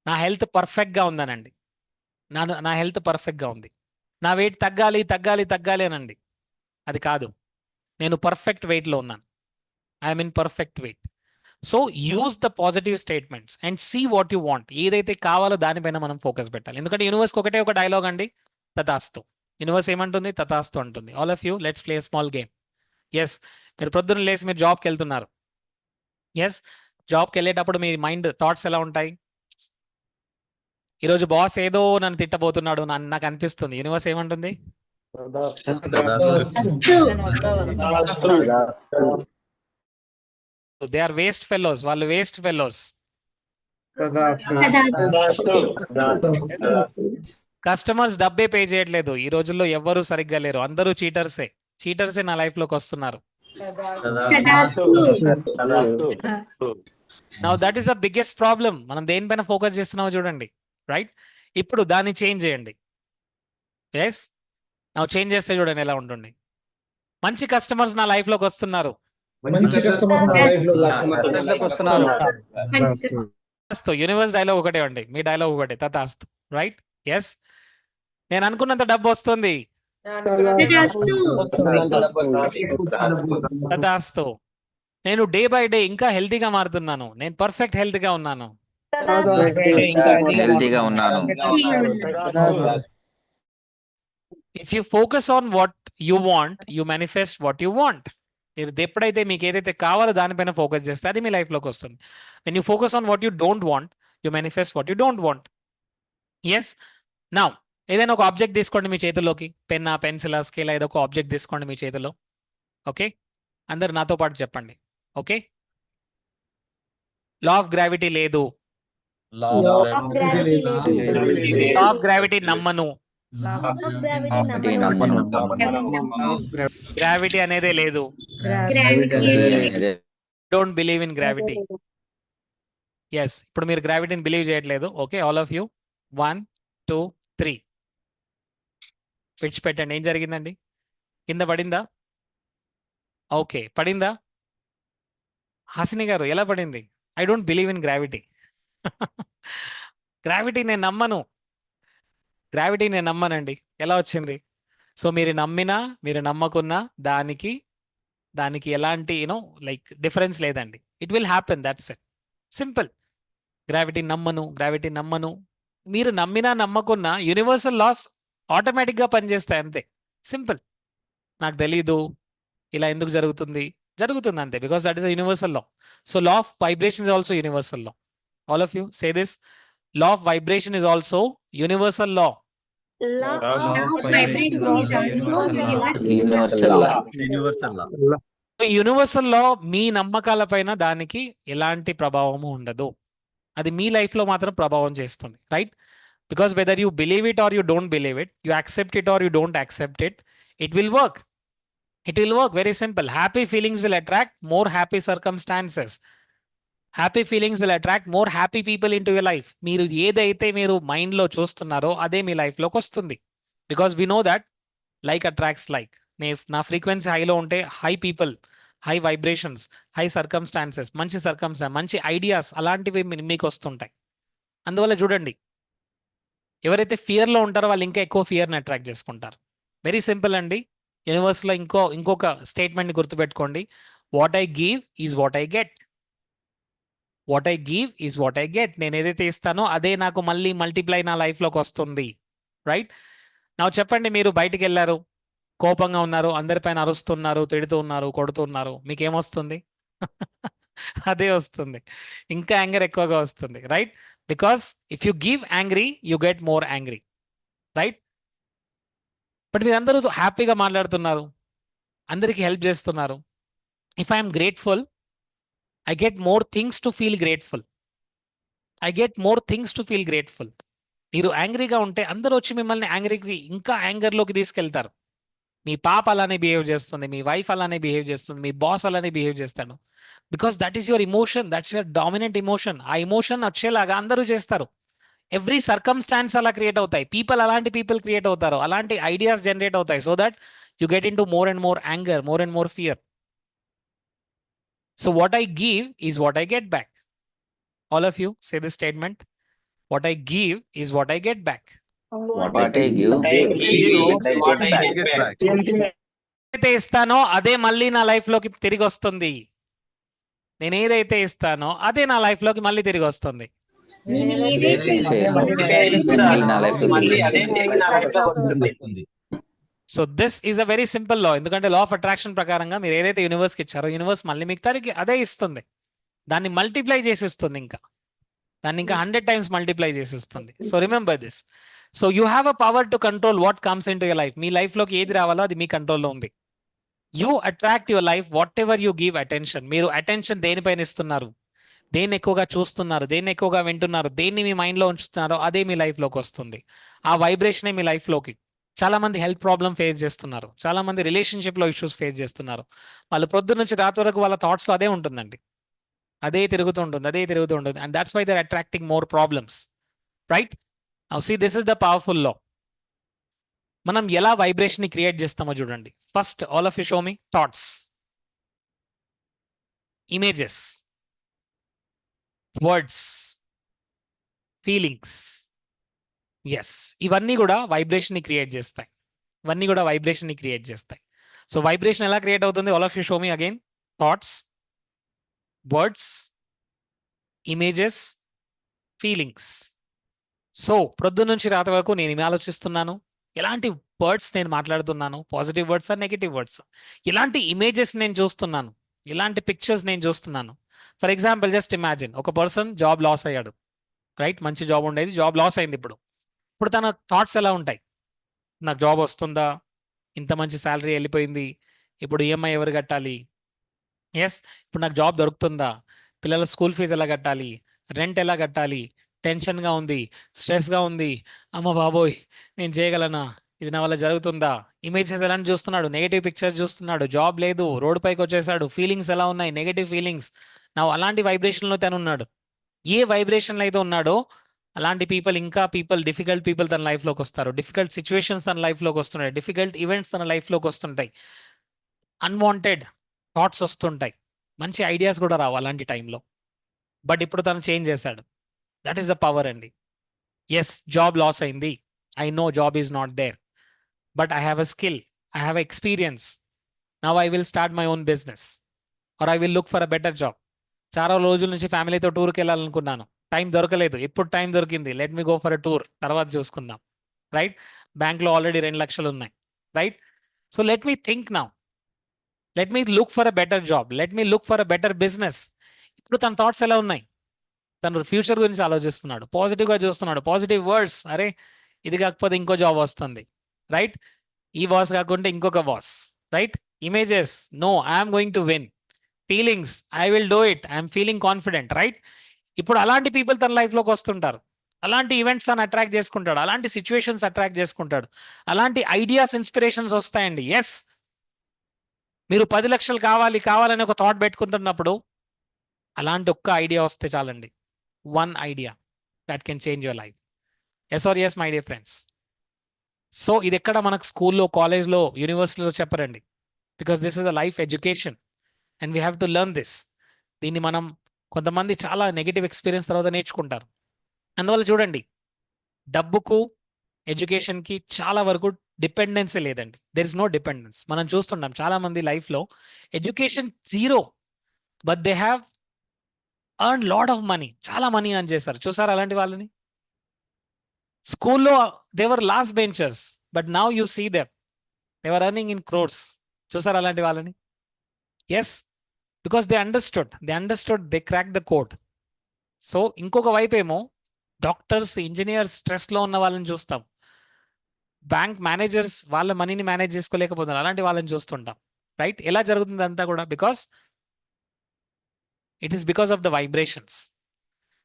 నా హెల్త్ పర్ఫెక్ట్గా ఉందనండి, నా హెల్త్ పర్ఫెక్ట్గా ఉంది. నా వెయిట్ తగ్గాలి అనండి, అది కాదు. నేను పర్ఫెక్ట్ వెయిట్లో ఉన్నాను. I'm in perfect weight. So use the positive statements and see what you want. ఏదైతే కావాలో దానిపైన మనం ఫోకస్ పెట్టాలి. ఎందుకంటే యూనివర్స్కి ఒకటే ఒక డైలాగ్ అండి, తథాస్తు. యూనివర్స్ ఏమంటుంది? తథాస్తు అంటుంది. All of you let's play small game. Yes, మీరు ప్రొద్దున లేసి మీరు జాబ్కి వెళ్తున్నారు. ఎస్, జాబ్కి వెళ్ళేటప్పుడు మీ మైండ్ థాట్స్ ఎలా ఉంటాయి? ఈరోజు బాస్ ఏదో నన్ను తిట్టబోతున్నాడు నాకు అనిపిస్తుంది. యూనివర్స్ ఏమంటుంది? దే ఆర్ వేస్ట్ ఫెలోస్, వాళ్ళు వేస్ట్ ఫెలోస్. కస్టమర్స్ డబ్బే పే చేయట్లేదు. ఈ రోజుల్లో ఎవ్వరూ సరిగ్గా లేరు, అందరూ చీటర్సే. చీటర్సే నా లైఫ్ లోకి వస్తున్నారు. Now that is the biggest problem. మనం దేనిపైన ఫోకస్ చేస్తున్నామో చూడండి, రైట్? ఇప్పుడు దాన్ని చేంజ్ చేయండి. ఎస్, నౌ చేంజ్ చేస్తే చూడండి ఎలా ఉంటుంది. మంచి కస్టమర్స్ నా లైఫ్ లోకి వస్తున్నారు. యూనివర్స్ డైలాగ్ ఒకటే అండి, మీ డైలాగ్ ఒకటే, తథాస్తు. రైట్? ఎస్, నేను అనుకున్నంత డబ్బు వస్తుంది. తథాస్తు. నేను డే బై డే ఇంకా హెల్తీగా మారుతున్నాను. నేను పర్ఫెక్ట్ హెల్తీగా ఉన్నాను. If you focus on what you want, you manifest what you want. మీరు ఎప్పుడైతే మీకు ఏదైతే కావాలో దానిపైన ఫోకస్ చేస్తే అది మీ లైఫ్లోకి వస్తుంది. When you focus on what you don't want, you manifest what you don't want. Yes, now ఏదైనా ఒక ఆబ్జెక్ట్ తీసుకోండి మీ చేతిలోకి, పెన్నా, పెన్సిలా, స్కేలా, ఏదో ఒక ఆబ్జెక్ట్ తీసుకోండి మీ చేతిలో. ఓకే, అందరు నాతో పాటు చెప్పండి. ఓకే, లా ఆఫ్ గ్రావిటీ లేదు. లా ఆఫ్ గ్రావిటీ నమ్మను. గ్రావిటీ అనేదే లేదు. Don't believe in gravity. Yes, ఇప్పుడు మీరు గ్రావిటీని బిలీవ్ చేయట్లేదు. ఓకే, ఆల్ ఆఫ్ యూ 1 2 3 విడిచిపెట్టండి. ఏం జరిగిందండి? కింద పడిందా? ఓకే, పడిందా? హాసిని గారు ఎలా పడింది? I don't believe in gravity. Gravity నేను నమ్మను. గ్రావిటీ నేను నమ్మనండి. ఎలా వచ్చింది? సో మీరు నమ్మినా మీరు నమ్మకున్నా దానికి ఎలాంటి లైక్ డిఫరెన్స్ లేదండి. It will happen, that's it. Simple. Gravity నమ్మను. మీరు నమ్మినా నమ్మకున్నా యూనివర్సల్ లాస్ ఆటోమేటిక్గా పనిచేస్తాయి, అంతే. సింపుల్. నాకు తెలీదు ఇలా ఎందుకు జరుగుతుంది అంతే, because that is the universal law. So law of vibration is also universal law. All of you say this. Law of vibration is also universal law. Universal law మీ నమ్మకాల పైన దానికి ఎలాంటి ప్రభావము ఉండదు. అది మీ లైఫ్ లో మాత్రం ప్రభావం చేస్తుంది, right? Because whether you believe it or you don't believe it, you accept it or you don't accept it, it will work. It will work. Very simple. Happy feelings will attract more happy circumstances. Happy feelings will attract more happy people into your life. మీరు ఏదైతే మీరు mind లో చూస్తున్నారో అదే మీ life లోకి వస్తుంది. Because we know that like attracts like. నా frequency హైలో ఉంటే high people, high vibrations, high circumstances, మంచి ఐడియాస్ అలాంటివి మీకు వస్తుంటాయి. అందువల్ల చూడండి, ఎవరైతే ఫియర్లో ఉంటారో వాళ్ళు ఇంకా ఎక్కువ ఫియర్ని అట్రాక్ట్ చేసుకుంటారు. వెరీ సింపుల్ అండి. యూనివర్స్లో ఇంకొక స్టేట్మెంట్ని గుర్తుపెట్టుకోండి. What I give is what I get. What I give is what I get. నేను ఏదైతే ఇస్తానో అదే నాకు మళ్ళీ మల్టిప్లై నా లైఫ్లోకి వస్తుంది, రైట్? నా చెప్పండి, మీరు బయటికి వెళ్ళారు, కోపంగా ఉన్నారు, అందరిపైన అరుస్తున్నారు, తిడుతున్నారు, కొడుతున్నారు, మీకేమొస్తుంది? అదే వస్తుంది. ఇంకా యాంగర్ ఎక్కువగా వస్తుంది, right? Because if you give angry you get more angry, right? But మీరు అందరూ హ్యాపీగా మాట్లాడుతున్నారు, అందరికీ హెల్ప్ చేస్తున్నారు. If I'm grateful, I get more things to feel grateful. మీరు యాంగ్రీగా ఉంటే అందరూ వచ్చి మిమ్మల్ని యాంగ్రీకి ఇంకా యాంగర్లోకి తీసుకెళ్తారు. మీ పాప అలానే బిహేవ్ చేస్తుంది, మీ వైఫ్ అలానే బిహేవ్ చేస్తుంది, మీ బాస్ అలానే బిహేవ్ చేస్తాడు. Because that is your emotion, that's your dominant emotion. ఆ ఇమోషన్ వచ్చేలాగా అందరూ చేస్తారు. ఎవ్రీ సర్కమ్స్టాన్స్ అలా క్రియేట్ అవుతాయి. అలాంటి పీపుల్ క్రియేట్ అవుతారు, అలాంటి ఐడియాస్ జనరేట్ అవుతాయి. So that you get in to more and more anger, more and more fear. So what I give is what I get back. All of you say this statement. What I give is what I get back. ఏదైతే ఇస్తానో అదే మళ్ళీ నా life లోకి తిరిగి వస్తుంది. నేను ఏదైతే ఇస్తానో అదే నా లైఫ్ లోకి మళ్ళీ తిరిగి వస్తుంది. నేను ఏదైతే so this is a very simple law. ఎందుకంటే లా ఆఫ్ అట్రాక్షన్ ప్రకారంగా మీరు ఏదైతే యూనివర్స్ కి ఇచ్చారో యూనివర్స్ మళ్ళీ మీకు తిరిగి అదే ఇస్తుంది. దాన్ని మల్టిప్లై చేసిస్తుంది, ఇంకా దాన్ని ఇంకా 100 times మల్టిప్లై చేసిస్తుంది. So remember this. So you have a power to control what comes into your life. మీ లైఫ్ లోకి ఏది రావాలో అది మీ కంట్రోల్లో ఉంది. You attract your life whatever you give attention. మీరు అటెన్షన్ దేనిపైన ఇస్తున్నారు, దేన్ని ఎక్కువగా చూస్తున్నారు, దేన్ని ఎక్కువగా వింటున్నారు, దేన్ని మీ మైండ్లో ఉంచుతున్నారో అదే మీ లైఫ్లోకి వస్తుంది. ఆ వైబ్రేషనే మీ లైఫ్లోకి. చాలా మంది హెల్త్ ప్రాబ్లమ్ ఫేస్ చేస్తున్నారు, చాలా మంది రిలేషన్షిప్లో ఇష్యూస్ ఫేస్ చేస్తున్నారు. వాళ్ళు పొద్దు నుంచి రాత్రి వరకు వాళ్ళ థాట్స్లో అదే ఉంటుందండి, అదే తిరుగుతూ ఉంటుంది, అదే తిరుగుతూ ఉంటుంది. And that's why they're attracting more problems, right? Now see this is the powerful law. మనం ఎలా వైబ్రేషన్ ని క్రియేట్ చేస్తామో చూడండి. First all of you show me thoughts, images, words, feelings. Yes, ఇవన్నీ కూడా వైబ్రేషన్ ని క్రియేట్ చేస్తాయి. ఇవన్నీ కూడా వైబ్రేషన్ ని క్రియేట్ చేస్తాయి. సో వైబ్రేషన్ ఎలా క్రియేట్ అవుతుంది? All of you show me again. Thoughts, words, images, feelings. So ప్రొద్దు నుంచి రాత్రి వరకు నేను ఏమి ఆలోచిస్తున్నాను, ఎలాంటి వర్డ్స్ నేను మాట్లాడుతున్నాను, positive words or negative words, ఎలాంటి ఇమేజెస్ నేను చూస్తున్నాను, ఎలాంటి పిక్చర్స్ నేను చూస్తున్నాను. ఫర్ ఎగ్జాంపుల్ జస్ట్ ఇమాజిన్, ఒక పర్సన్ జాబ్ లాస్ అయ్యాడు, రైట్? మంచి జాబ్ ఉండేది, జాబ్ లాస్ అయింది. ఇప్పుడు తన థాట్స్ ఎలా ఉంటాయి? నాకు జాబ్ వస్తుందా, ఇంత మంచి శాలరీ వెళ్ళిపోయింది, ఇప్పుడు ఈఎంఐ ఎవరు కట్టాలి, ఎస్ ఇప్పుడు నాకు జాబ్ దొరుకుతుందా, పిల్లల స్కూల్ ఫీజు ఎలా కట్టాలి, రెంట్ ఎలా కట్టాలి, టెన్షన్గా ఉంది, స్ట్రెస్గా ఉంది, అమ్మ బాబోయ్ నేను చేయగలనా, ఇది నా వల్ల జరుగుతుందా. ఇమేజెస్ ఎలాంటి చూస్తున్నాడు? నెగిటివ్ పిక్చర్స్ చూస్తున్నాడు. జాబ్ లేదు, రోడ్ పైకి వచ్చేసాడు, ఫీలింగ్స్ ఎలా ఉన్నాయి? Negative feelings. నా అలాంటి వైబ్రేషన్లో తను ఉన్నాడు. ఏ వైబ్రేషన్లో అయితే ఉన్నాడో అలాంటి డిఫికల్ట్ పీపుల్ తన లైఫ్లోకి వస్తారు, డిఫికల్ట్ సిచ్యువేషన్స్ తన లైఫ్లోకి వస్తున్నాయి, డిఫికల్ట్ ఈవెంట్స్ తన లైఫ్లోకి వస్తుంటాయి, అన్వాంటెడ్ థాట్స్ వస్తుంటాయి, మంచి ఐడియాస్ కూడా రావు అలాంటి టైంలో. బట్ ఇప్పుడు తను చేంజ్ చేశాడు. దట్ ఈస్ ద పవర్ అండి. ఎస్, జాబ్ లాస్ అయింది, I know job is not there, but I have a skill, I have experience. Now I will start my own business or I will look for a better job. చాలా రోజుల నుంచి ఫ్యామిలీతో టూర్కి వెళ్ళాలనుకున్నాను, time దొరకలేదు, ఇప్పుడు time దొరికింది, let me go for a tour, తర్వాత చూసుకుందాం, రైట్? బ్యాంక్లో ఆల్రెడీ 2 లక్షలు ఉన్నాయి, right? So let me think now, let me look for a better job, let me look for a better business. ఇప్పుడు తన థాట్స్ ఎలా ఉన్నాయి? తను ఫ్యూచర్ గురించి ఆలోచిస్తున్నాడు, పాజిటివ్గా చూస్తున్నాడు, పాజిటివ్ వర్డ్స్, అరే ఇది కాకపోతే ఇంకో జాబ్ వస్తుంది, రైట్? ఈ బాస్ కాకుండా ఇంకొక boss, right? Images, no I'm going to win. Feelings, I will do it, I'm feeling confident, right? ఇప్పుడు అలాంటి పీపుల్ తన లైఫ్లోకి వస్తుంటారు, అలాంటి ఈవెంట్స్ తను అట్రాక్ట్ చేసుకుంటాడు, అలాంటి సిచ్యువేషన్స్ అట్రాక్ట్ చేసుకుంటాడు, అలాంటి ఐడియాస్, ఇన్స్పిరేషన్స్ వస్తాయండి. ఎస్, మీరు 10 లక్షలు కావాలని ఒక థాట్ పెట్టుకుంటున్నప్పుడు అలాంటి ఒక్క ఐడియా వస్తే చాలండి. One idea that can change your life. Yes or yes my dear friends? So ఇది ఎక్కడ మనకు స్కూల్లో, కాలేజ్లో, యూనివర్సిటీలో చెప్పరండి. Because this is a life education and we have to learn this. దీన్ని మనం కొంతమంది చాలా నెగిటివ్ ఎక్స్పీరియన్స్ తర్వాత నేర్చుకుంటారు. అందువల్ల చూడండి, డబ్బుకు, ఎడ్యుకేషన్కి చాలా వరకు డిపెండెన్సీ లేదండి. There is no dependence. మనం చూస్తున్నాం చాలామంది లైఫ్లో education 0, but they have earn lot of money, చాలా మనీ ఎర్న్ చేస్తారు. చూసారు అలాంటి వాళ్ళని? స్కూల్లో they were last benchers, but now you see them, they were earning in crores. చూసారు అలాంటి వాళ్ళని? Yes, because they understood, they crack the code. So ఇంకొక వైపు ఏమో డాక్టర్స్, ఇంజనీర్స్, స్ట్రెస్లో ఉన్న వాళ్ళని చూస్తాం. బ్యాంక్ మేనేజర్స్ వాళ్ళ మనీని మేనేజ్ చేసుకోలేకపోతున్నారు, అలాంటి వాళ్ళని చూస్తుంటాం, రైట్? ఎలా జరుగుతుంది అంతా కూడా? Because it is because of the vibrations.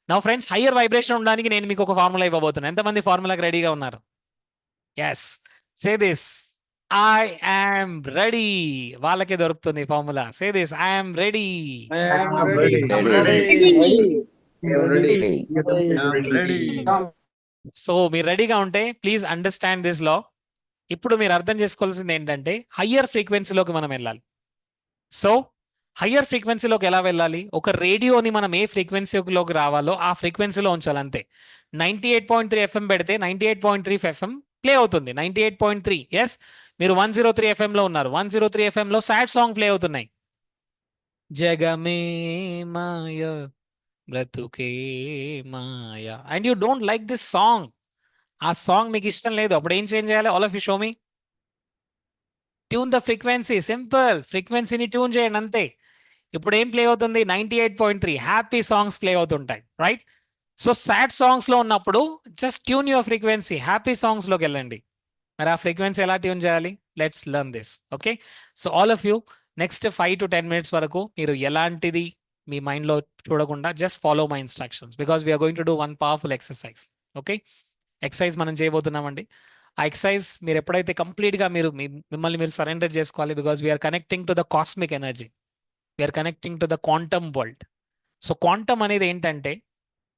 నా ఫ్రెండ్స్, హయ్యర్ వైబ్రేషన్ ఉండడానికి నేను మీకు ఒక ఫార్ములా ఇవ్వబోతున్నాను. ఎంతమంది ఫార్ములాకి రెడీగా ఉన్నారు? Yes, say this, I am ready. వాళ్ళకే దొరుకుతుంది ఫార్ములా. Say this, I am ready. So మీరు రెడీగా ఉంటే ప్లీజ్ అండర్స్టాండ్ దిస్ లా. ఇప్పుడు మీరు అర్థం చేసుకోవాల్సింది ఏంటంటే, హయ్యర్ ఫ్రీక్వెన్సీలోకి మనం వెళ్ళాలి. సో హయ్యర్ ఫ్రీక్వెన్సీలోకి ఎలా వెళ్ళాలి? ఒక రేడియోని మనం ఏ ఫ్రీక్వెన్సీలోకి రావాలో ఆ ఫ్రీక్వెన్సీలో ఉంచాలి, అంతే. 98.3 FM పెడితే 98.3 FM ప్లే అవుతుంది. 98.3. ఎస్, మీరు 103 FM లో ఉన్నారు, 103 FM లో సాడ్ సాంగ్ ప్లే అవుతున్నాయి. జగమే మాయ బ్రతుకే మాయ. And you don't like this song. ఆ సాంగ్ మీకు ఇష్టం లేదు, అప్పుడు ఏం చేంజ్ చేయాలి? All of you show me. Tune the frequency. Simple, ఫ్రీక్వెన్సీని ట్యూన్ చేయండి అంతే. ఇప్పుడు ఏం ప్లే అవుతుంది? 98.3 హ్యాపీ సాంగ్స్ ప్లే అవుతుంటాయి, రైట్? సో సాడ్ సాంగ్స్లో ఉన్నప్పుడు just tune your frequency, happy సాంగ్స్లోకి వెళ్ళండి. మరి ఆ ఫ్రీక్వెన్సీ ఎలా ట్యూన్ చేయాలి? Let's learn this. Okay, so all of you next 5 to 10 minutes వరకు మీరు ఎలాంటిది మీ మైండ్లో చూడకుండా just follow my instructions, because we're going to do one powerful exercise. Okay, exercise మనం చేయబోతున్నామండి. ఆ ఎక్సర్సైజ్ మీరు ఎప్పుడైతే కంప్లీట్గా మీరు మిమ్మల్ని మీరు సరెండర్ చేసుకోవాలి, because we're connecting to the cosmic energy, we're connecting to the quantum world. So quantum అనేది ఏంటంటే,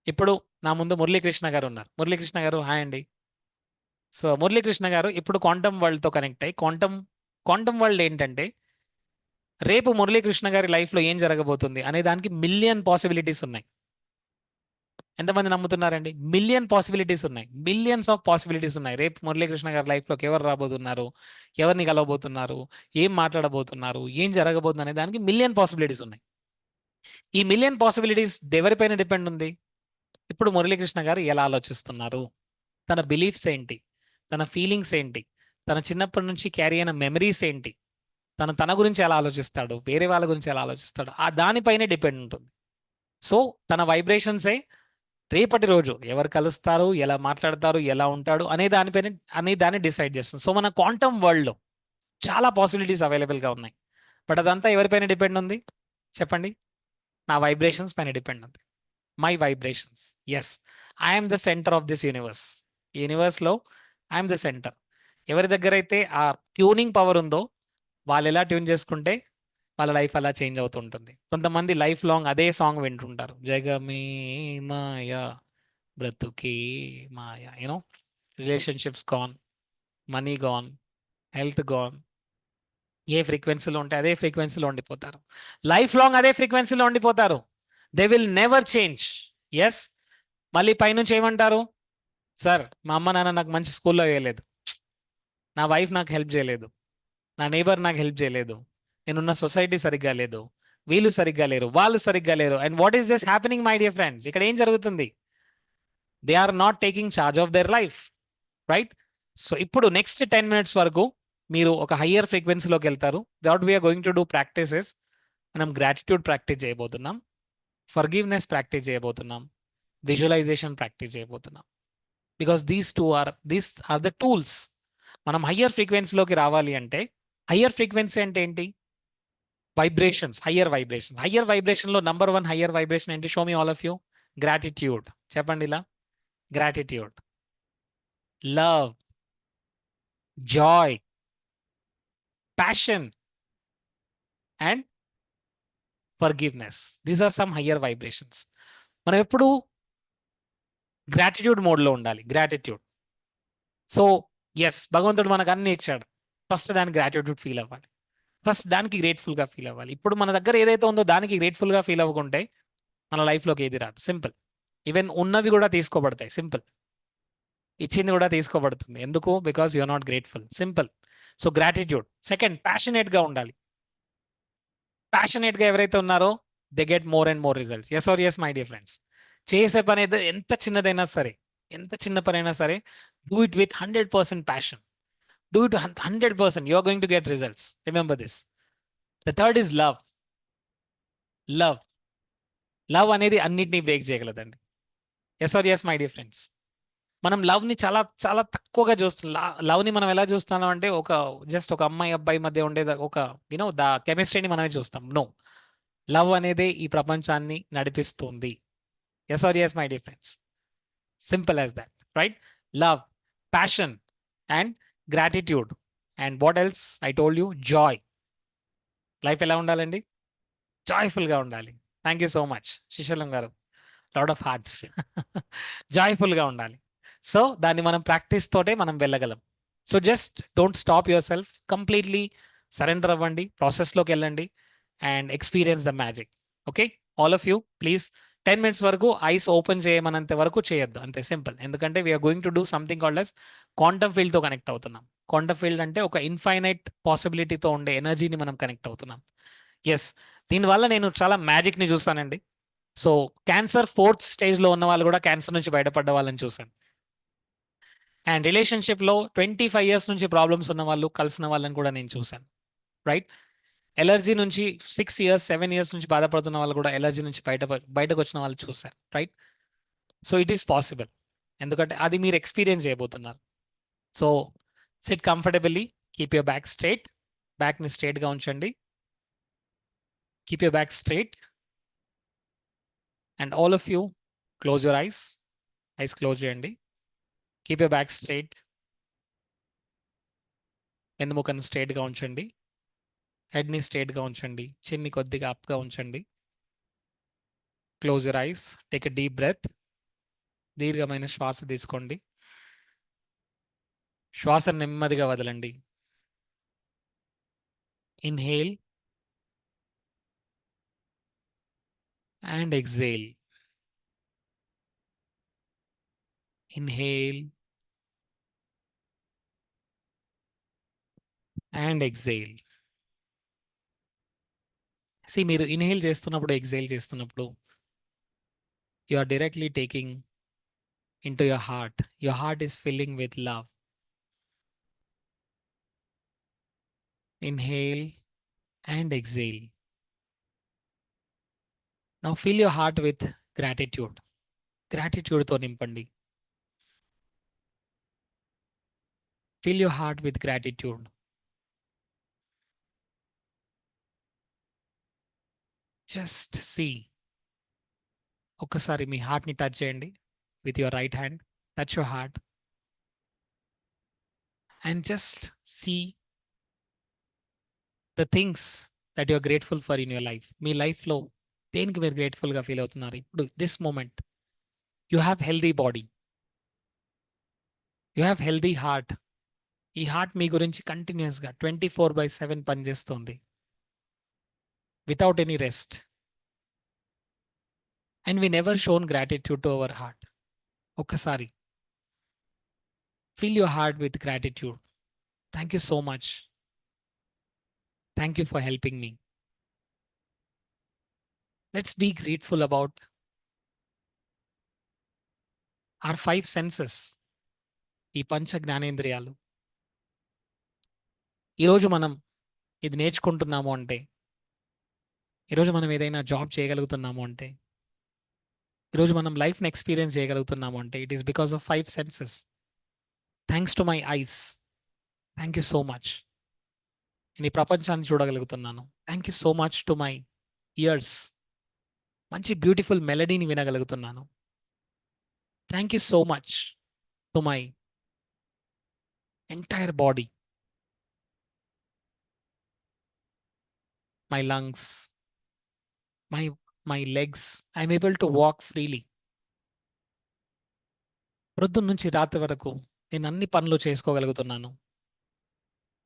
ఇప్పుడు నా ముందు మురళీకృష్ణ గారు ఉన్నారు. మురళీకృష్ణ గారు హాయ్ అండి. సో మురళీకృష్ణ గారు ఇప్పుడు క్వాంటమ్ వరల్డ్తో కనెక్ట్ అయ్యి, క్వాంటమ్ వరల్డ్ ఏంటంటే, రేపు మురళీకృష్ణ గారి లైఫ్లో ఏం జరగబోతుంది అనే దానికి మిలియన్ పాసిబిలిటీస్ ఉన్నాయి. ఎంతమంది నమ్ముతున్నారండి? మిలియన్ పాసిబిలిటీస్ ఉన్నాయి, మిలియన్స్ ఆఫ్ పాసిబిలిటీస్ ఉన్నాయి. రేపు మురళీకృష్ణ గారి లైఫ్లోకి ఎవరు రాబోతున్నారు, ఎవరిని కలవబోతున్నారు, ఏం మాట్లాడబోతున్నారు, ఏం జరగబోతుంది అనే దానికి మిలియన్ పాసిబిలిటీస్ ఉన్నాయి. ఈ మిలియన్ పాసిబిలిటీస్ ఎవరిపైన డిపెండ్ ఉంది? ఇప్పుడు మురళీకృష్ణ గారు ఎలా ఆలోచిస్తున్నారు, తన బిలీఫ్స్ ఏంటి, తన ఫీలింగ్స్ ఏంటి, తన చిన్నప్పటి నుంచి క్యారీ అయిన మెమరీస్ ఏంటి, తన గురించి ఎలా ఆలోచిస్తాడు, వేరే వాళ్ళ గురించి ఎలా ఆలోచిస్తాడు, ఆ దానిపైనే డిపెండ్ ఉంటుంది. సో తన వైబ్రేషన్సే రేపటి రోజు ఎవరు కలుస్తారు, ఎలా మాట్లాడతారు, ఎలా ఉంటాడు అనే దాన్ని డిసైడ్ చేస్తుంది. సో మన క్వాంటమ్ వరల్డ్లో చాలా పాసిబిలిటీస్ అవైలబుల్గా ఉన్నాయి. బట్ అదంతా ఎవరిపైన డిపెండ్ ఉంది చెప్పండి? నా వైబ్రేషన్స్ పైన డిపెండ్ ఉంది. My vibrations. Yes, I'm the centre of this universe. ఈ యూనివర్స్లో ఐఎమ్ ద సెంటర్. ఎవరి దగ్గర అయితే ఆ ట్యూనింగ్ పవర్ ఉందో వాళ్ళు ఎలా ట్యూన్ చేసుకుంటే వాళ్ళ లైఫ్ అలా చేంజ్ అవుతుంటుంది. కొంతమంది లైఫ్ లాంగ్ అదే సాంగ్ వింటుంటారు, జగమే మాయా బ్రతుకే మాయా. You know, relationships gone, money gone, health gone. ఏ ఫ్రీక్వెన్సీలో ఉంటే అదే ఫ్రీక్వెన్సీలో ఉండిపోతారు. లైఫ్ లాంగ్ అదే ఫ్రీక్వెన్సీలో ఉండిపోతారు. They will never change. Yes, మళ్ళీ పైనుంచి ఏమంటారు? సార్, మా అమ్మ నాన్న నాకు మంచి స్కూల్లో వేయలేదు, నా వైఫ్ నాకు హెల్ప్ చేయలేదు, నా నేబర్ నాకు హెల్ప్ చేయలేదు, నేనున్న సొసైటీ సరిగ్గా లేదు, వీళ్ళు సరిగ్గా లేరు, వాళ్ళు సరిగ్గా లేరు. And what is this happening my dear friends? ఇక్కడ ఏం జరుగుతుంది? They are not taking charge of their life, right? So ఇప్పుడు నెక్స్ట్ 10 minutes వరకు మీరు ఒక హయ్యర్ ఫ్రీక్వెన్సీలోకి వెళ్తారు. What we're going to do practices, మనం గ్రాటిట్యూడ్ ప్రాక్టీస్ చేయబోతున్నాం, ఫర్గివ్నెస్ ప్రాక్టీస్ చేయబోతున్నాం, విజువలైజేషన్ ప్రాక్టీస్ చేయబోతున్నాం. Because these are the tools. మనం హయ్యర్ ఫ్రీక్వెన్సీలోకి రావాలి అంటే, హయ్యర్ ఫ్రీక్వెన్సీ అంటే ఏంటి? Vibrations, higher vibration. Higher వైబ్రేషన్లో number 1 higher vibration ఏంటి? Show me all of you. Gratitude. చెప్పండి ఇలా. Gratitude, love, Joy, passion, and forgiveness. These are some higher vibrations. మనం ఎప్పుడు గ్రాటిట్యూడ్ మోడ్లో ఉండాలి. గ్రాటిట్యూడ్. సో ఎస్, భగవంతుడు మనకు అన్ని ఇచ్చాడు. ఫస్ట్ దానికి గ్రాటిట్యూడ్ ఫీల్ అవ్వాలి, ఫస్ట్ దానికి గ్రేట్ఫుల్గా ఫీల్ అవ్వాలి. ఇప్పుడు మన దగ్గర ఏదైతే ఉందో దానికి గ్రేట్ఫుల్గా ఫీల్ అవ్వకుంటే మన లైఫ్లోకి ఏది రాదు. సింపుల్. ఈవెన్ ఉన్నవి కూడా తీసుకోబడతాయి. సింపుల్. ఇచ్చింది కూడా తీసుకోబడుతుంది. ఎందుకు? Because you are not grateful. Simple. So gratitude. Second, ప్యాషనేట్గా ఉండాలి. ప్యాషనేట్గా ఎవరైతే ఉన్నారో they get more and more results. Yes or yes my dear friends? చేసే పని అయితే ఎంత చిన్నదైనా సరే, ఎంత చిన్న పని అయినా సరే, do it with 100% passion. Do it 100%. You are going to get results. Remember this. The third is love. Love. Love అనేది అన్నిటినీ బ్రేక్ చేయగలదండి. Yes or yes my dear friends? మనం లవ్ని చాలా చాలా తక్కువగా చూస్తాం. లవ్ని మనం ఎలా చూస్తున్నాం అంటే, జస్ట్ ఒక అమ్మాయి అబ్బాయి మధ్య ఉండేది ఒక ద కెమిస్ట్రీని మనమే చూస్తాం. నో, లవ్ అనేది ఈ ప్రపంచాన్ని నడిపిస్తుంది. Yes or yes my dear friends? Simple as that, right? Love, passion and gratitude. And what else I told you? Joy. Life ఎలా ఉండాలండి? జాయ్ఫుల్గా ఉండాలి. థ్యాంక్ యూ సో మచ్ శిశలం గారు. Lot of hearts. జాయ్ఫుల్గా ఉండాలి. సో దాన్ని మనం ప్రాక్టీస్ తోటే మనం వెళ్ళగలం. So just don't stop yourself. Completely surrender అవ్వండి, ప్రాసెస్లోకి వెళ్ళండి and experience the magic. Okay, all of you please 10 minutes వరకు ఐస్ ఓపెన్ చేయమనంత వరకు చేయొద్దు. అంతే, సింపుల్. ఎందుకంటే we are going to do something called as quantum ఫీల్డ్తో కనెక్ట్ అవుతున్నాం. క్వాంటమ్ ఫీల్డ్ అంటే ఒక ఇన్ఫైనైట్ పాసిబిలిటీతో ఉండే ఎనర్జీని మనం కనెక్ట్ అవుతున్నాం. ఎస్, దీనివల్ల నేను చాలా మ్యాజిక్ని చూస్తానండి. సో క్యాన్సర్ 4th స్టేజ్లో ఉన్న వాళ్ళు కూడా క్యాన్సర్ నుంచి బయటపడ్డ వాళ్ళని చూశాను. అండ్ రిలేషన్షిప్లో 25 years నుంచి ప్రాబ్లమ్స్ ఉన్న వాళ్ళు కలిసిన వాళ్ళని కూడా నేను చూశాను. రైట్? ఎలర్జీ నుంచి 6 years 7 years నుంచి బాధపడుతున్న వాళ్ళు కూడా ఎలర్జీ నుంచి బయటకు వచ్చిన వాళ్ళు చూశారు. Right? So it is possible. ఎందుకంటే అది మీరు ఎక్స్పీరియన్స్ చేయబోతున్నారు. So sit comfortably, keep your back straight, బ్యాక్ని స్ట్రైట్గా ఉంచండి. Keep your back straight and all of you close your eyes close చేయండి. కీప్ యువర్ బ్యాక్ స్ట్రైట్, వెన్నుముకను స్ట్రైట్గా ఉంచండి. హెడ్ని స్ట్రైట్గా ఉంచండి. చిన్ని కొద్దిగా అప్గా ఉంచండి. Close your eyes, take a deep breath. దీర్ఘమైన శ్వాస తీసుకోండి. శ్వాస నెమ్మదిగా వదలండి. Inhale and exhale. Inhale and exhale. మీరు ఇన్హేల్ చేస్తున్నప్పుడు, ఎక్సేల్ చేస్తున్నప్పుడు you are directly taking into your heart. Your heart is filling with love. Inhale and exhale. Now fill your heart with gratitude. Gratitude తో నింపండి. Fill your heart with gratitude. Just see. ఒక్కసారి మీ హార్ట్ని touch చేయండి. With your right hand, touch your heart and just see the things that you are grateful for in your life. మీ లైఫ్లో దేనికి మీరు గ్రేట్ఫుల్గా feel అవుతున్నారు ఇప్పుడు? This moment you have healthy body, you have healthy heart. ఈ heart మీ గురించి కంటిన్యూస్గా 24/7 పనిచేస్తుంది without any rest. And we never shown gratitude to our heart. ఒక్కసారి fill your heart with gratitude. Thank you so much. Thank you for helping me. Let's be grateful about our 5 senses. ఈ పంచ జ్ఞానేంద్రియాలు. ఈరోజు మనం ఇది నేర్చుకుంటున్నాము అంటే, ఈరోజు మనం ఏదైనా జాబ్ చేయగలుగుతున్నాము అంటే, ఈరోజు మనం లైఫ్ని ఎక్స్పీరియన్స్ చేయగలుగుతున్నాము అంటే it is because of 5 senses. Thanks to my eyes. Thank you so much. నేను ఈ ప్రపంచాన్ని చూడగలుగుతున్నాను. Thank you so much to my ears. మంచి బ్యూటిఫుల్ మెలడీని వినగలుగుతున్నాను. Thank you so much to my entire body, my lungs, my legs. I'm able to walk freely. ప్రొద్దున నుంచి రాత్రి వరకు నేను అన్ని పనులు చేసుకోగలుగుతున్నాను.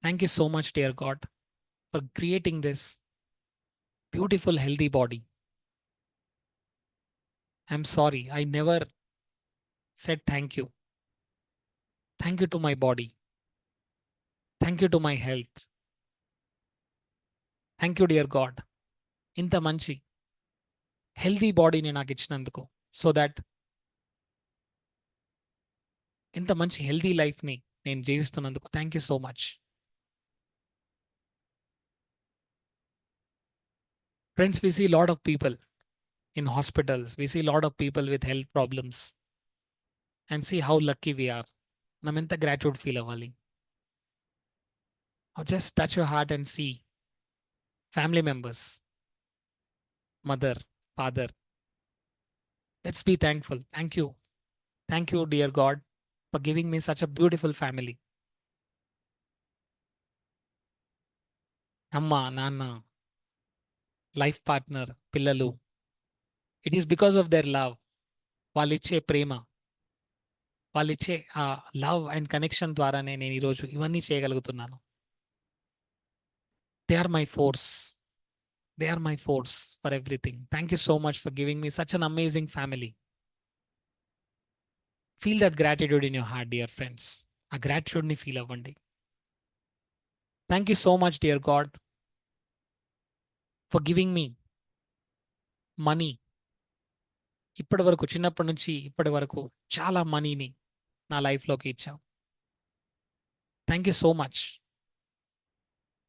Thank you so much dear God for creating this beautiful healthy body. I'm sorry, I never said thank you. Thank you to my body. Thank you to my health. Thank you dear God, ఇంత మంచి healthy బాడీని నాకు ఇచ్చినందుకు, so that ఇంత మంచి healthy లైఫ్ని నేను జీవిస్తున్నందుకు thank you so much. Friends, we see lot of people in hospitals. We see lot of people with health problems and see how lucky we are. మనం ఎంత గ్రాటిట్యూడ్ ఫీల్ అవ్వాలి. Just touch your heart and see family members, mother, father. Let's be thankful. Thank you. Thank you, dear God, for giving me such a beautiful family. Amma, Nana, life partner, పిల్లలు. It is because of their love. వాళ్ళిచ్చే ప్రేమ, వాళ్ళిచ్చే ఆ love and connection ద్వారానే నేను ఈరోజు ఇవన్నీ చేయగలుగుతున్నాను. They are my force. They are my force for everything. Thank you so much for giving me such an amazing family. Feel that gratitude in your heart, dear friends. A gratitude ni feel avandi. Thank you so much, dear God, for giving me money. ఇప్పటి వరకు, చిన్నప్పటి నుంచి ఇప్పటి వరకు చాలా మనీని నా లైఫ్లోకి ఇచ్చావు. Thank you so much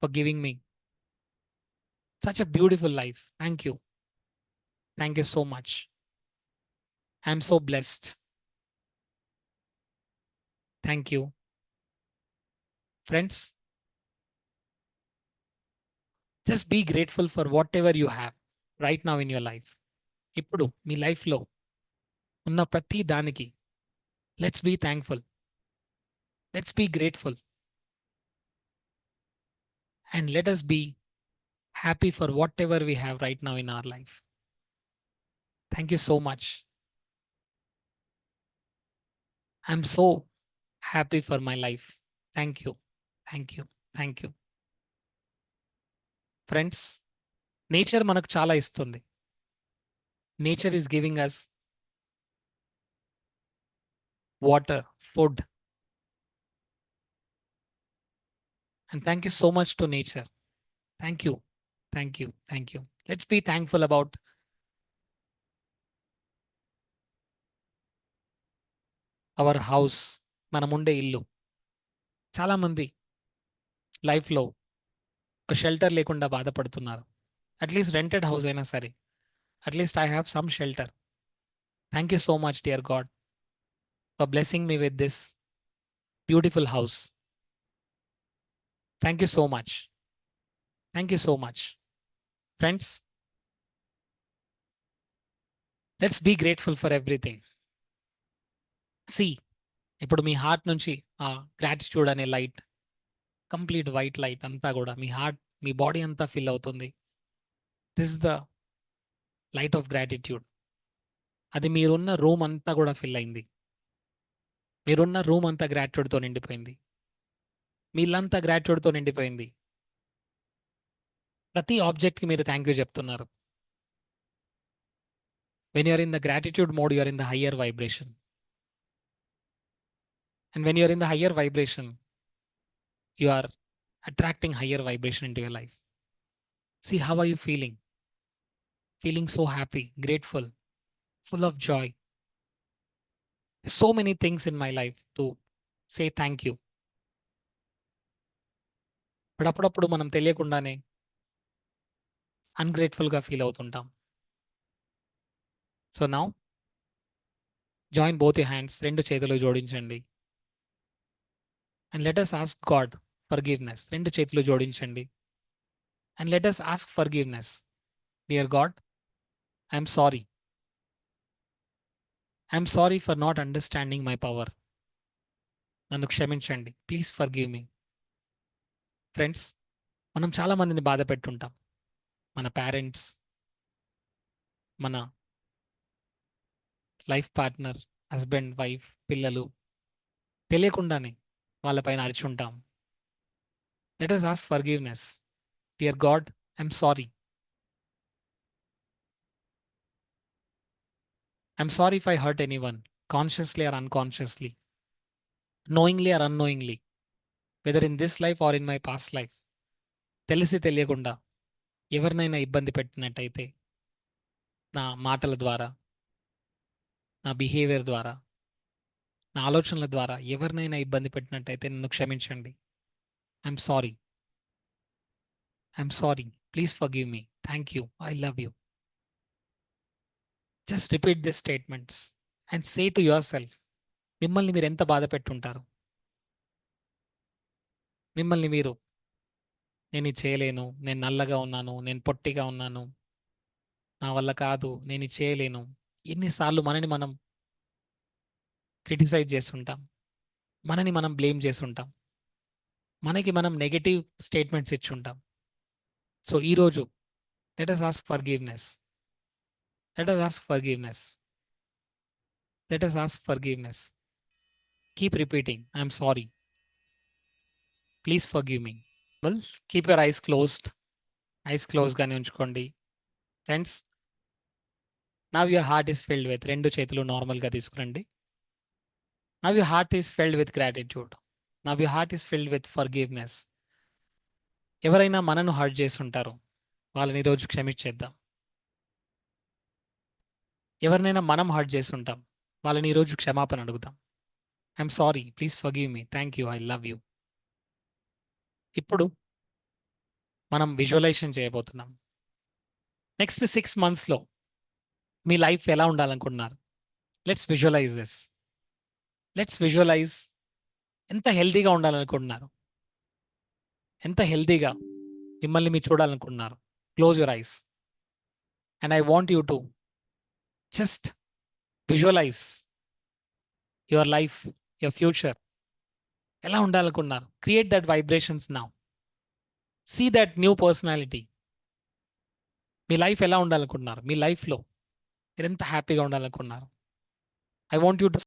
for giving me such a beautiful life. Thank you. Thank you so much. I'm so blessed. Thank you. Friends, just be grateful for whatever you have right now in your life. ఇప్పుడు మీ లైఫ్లో ఉన్న ప్రతి దానికి let's be thankful. Let's be grateful. And let us be happy for whatever we have right now in our life. Thank you so much. I'm so happy for my life. Thank you. Thank you. Thank you. Friends, nature మనకు చాలా ఇస్తుంది. Nature is giving us water, food. And thank you so much to nature. Thank you. Thank you. Thank you. Let's be thankful about our house. మనం ఉండే ఇల్లు. చాలా మంది లైఫ్లో ఒక షెల్టర్ లేకుండా బాధపడుతున్నారు. అట్లీస్ట్ రెంటెడ్ హౌస్ అయినా సరే, at least I have some shelter. Thank you so much dear God for blessing me with this beautiful house. Thank you so much. Thank you so much. Friends, let's be grateful for everything. See, ఇప్పుడు మీ heart నుంచి ఆ gratitude అనే light, complete white light అంతా కూడా మీ heart, మీ body అంతా fill అవుతుంది. This is the light of gratitude. అది మీరున్న రూమ్ అంతా కూడా ఫిల్ అయింది. మీరున్న రూమ్ అంతా గ్రాటిట్యూడ్తో నిండిపోయింది. మీ ఇల్లంతా గ్రాటిట్యూడ్తో నిండిపోయింది. ప్రతి ఆబ్జెక్ట్కి మీరు థ్యాంక్ యూ చెప్తున్నారు. When you're in the gratitude mode, you're in the higher vibration. And when you're in the higher vibration, you are attracting higher vibration into your life. See, how are you feeling? Feeling so happy, grateful, full of joy. So many things in my life to say thank you. But అప్పుడప్పుడు మనం తెలియకుండానే అన్గ్రేట్ఫుల్గా feel అవుతుంటాం. So now join both your hands. రెండు చేతులు జోడించండి. And let us ask God forgiveness. రెండు చేతులు జోడించండి. And let us ask forgiveness. Dear God, I'm sorry. I'm sorry for not understanding my power. నన్ను క్షమించండి. Please forgive me. ఫ్రెండ్స్, మనం చాలా మందిని బాధ పెట్టుంటాం. మన పేరెంట్స్, మన లైఫ్ పార్ట్నర్, హస్బెండ్, వైఫ్, పిల్లలు, తెలియకుండానే వాళ్ళపైన అరిచుంటాం. Let us ask forgiveness. Dear God, I'm sorry. I'm sorry if I hurt anyone, consciously or unconsciously, knowingly or unknowingly, whether in this life or in my past life. తెలిసి తెలియకుండా ఎవరినైనా ఇబ్బంది పెట్టినట్టయితే, నా మాటల ద్వారా, నా బిహేవియర్ ద్వారా, నా ఆలోచనల ద్వారా ఎవరినైనా ఇబ్బంది పెట్టినట్టయితే నన్ను క్షమించండి. I'm sorry. I'm sorry. Please forgive me. Thank you. I love you. Just repeat this statements and say to your self. మిమ్మల్ని మీరు ఎంత బాధ పెట్టుంటారు? మిమ్మల్ని మీరు, నేను ఇది చేయలేను, నేను నల్లగా ఉన్నాను, నేను పొట్టిగా ఉన్నాను, నా వల్ల కాదు, నేను ఇది చేయలేను, ఎన్నిసార్లు మనని మనం క్రిటిసైజ్ చేస్తుంటాం, మనని మనం బ్లేమ్ చేస్తుంటాం, మనకి మనం నెగటివ్ స్టేట్మెంట్స్ ఇచ్చుంటాం. సో ఈరోజు let us ask forgiveness. Let us ask forgiveness. Let us ask forgiveness. Keep repeating, I'm sorry, please forgive me. Well, keep your eyes closed. Eyes క్లోజ్గానే ఉంచుకోండి. Friends, now your heart is filled with, రెండు చేతులు నార్మల్గా తీసుకురండి. Now your heart is filled with gratitude. Now your heart is filled with forgiveness. ఎవరైనా మనను hurt చేస్తుంటారు, వాళ్ళని ఈరోజు క్షమించేద్దాం. ఎవరినైనా మనం హర్ట్ చేసి ఉంటాం, వాళ్ళని ఈరోజు క్షమాపణ అడుగుదాం. I'm sorry, please forgive me, thank you, I love you. ఇప్పుడు మనం విజువలైజేషన్ చేయబోతున్నాం. నెక్స్ట్ 6 monthsలో మీ లైఫ్ ఎలా ఉండాలనుకుంటున్నారు? Let's visualize this. Let's visualize ఎంత హెల్తీగా ఉండాలనుకుంటున్నారు, ఎంత హెల్తీగా మిమ్మల్ని మీరు చూడాలనుకుంటున్నారు. Close your eyes and I want you to just visualize your life, your future ఎలా ఉండాలనుకుంటున్నారు. Create that vibrations now. See that new personality. మీ లైఫ్ ఎలా ఉండాలనుకుంటున్నారు? మీ లైఫ్లో మీరు ఎంత హ్యాపీగా ఉండాలనుకుంటున్నారు? I want you to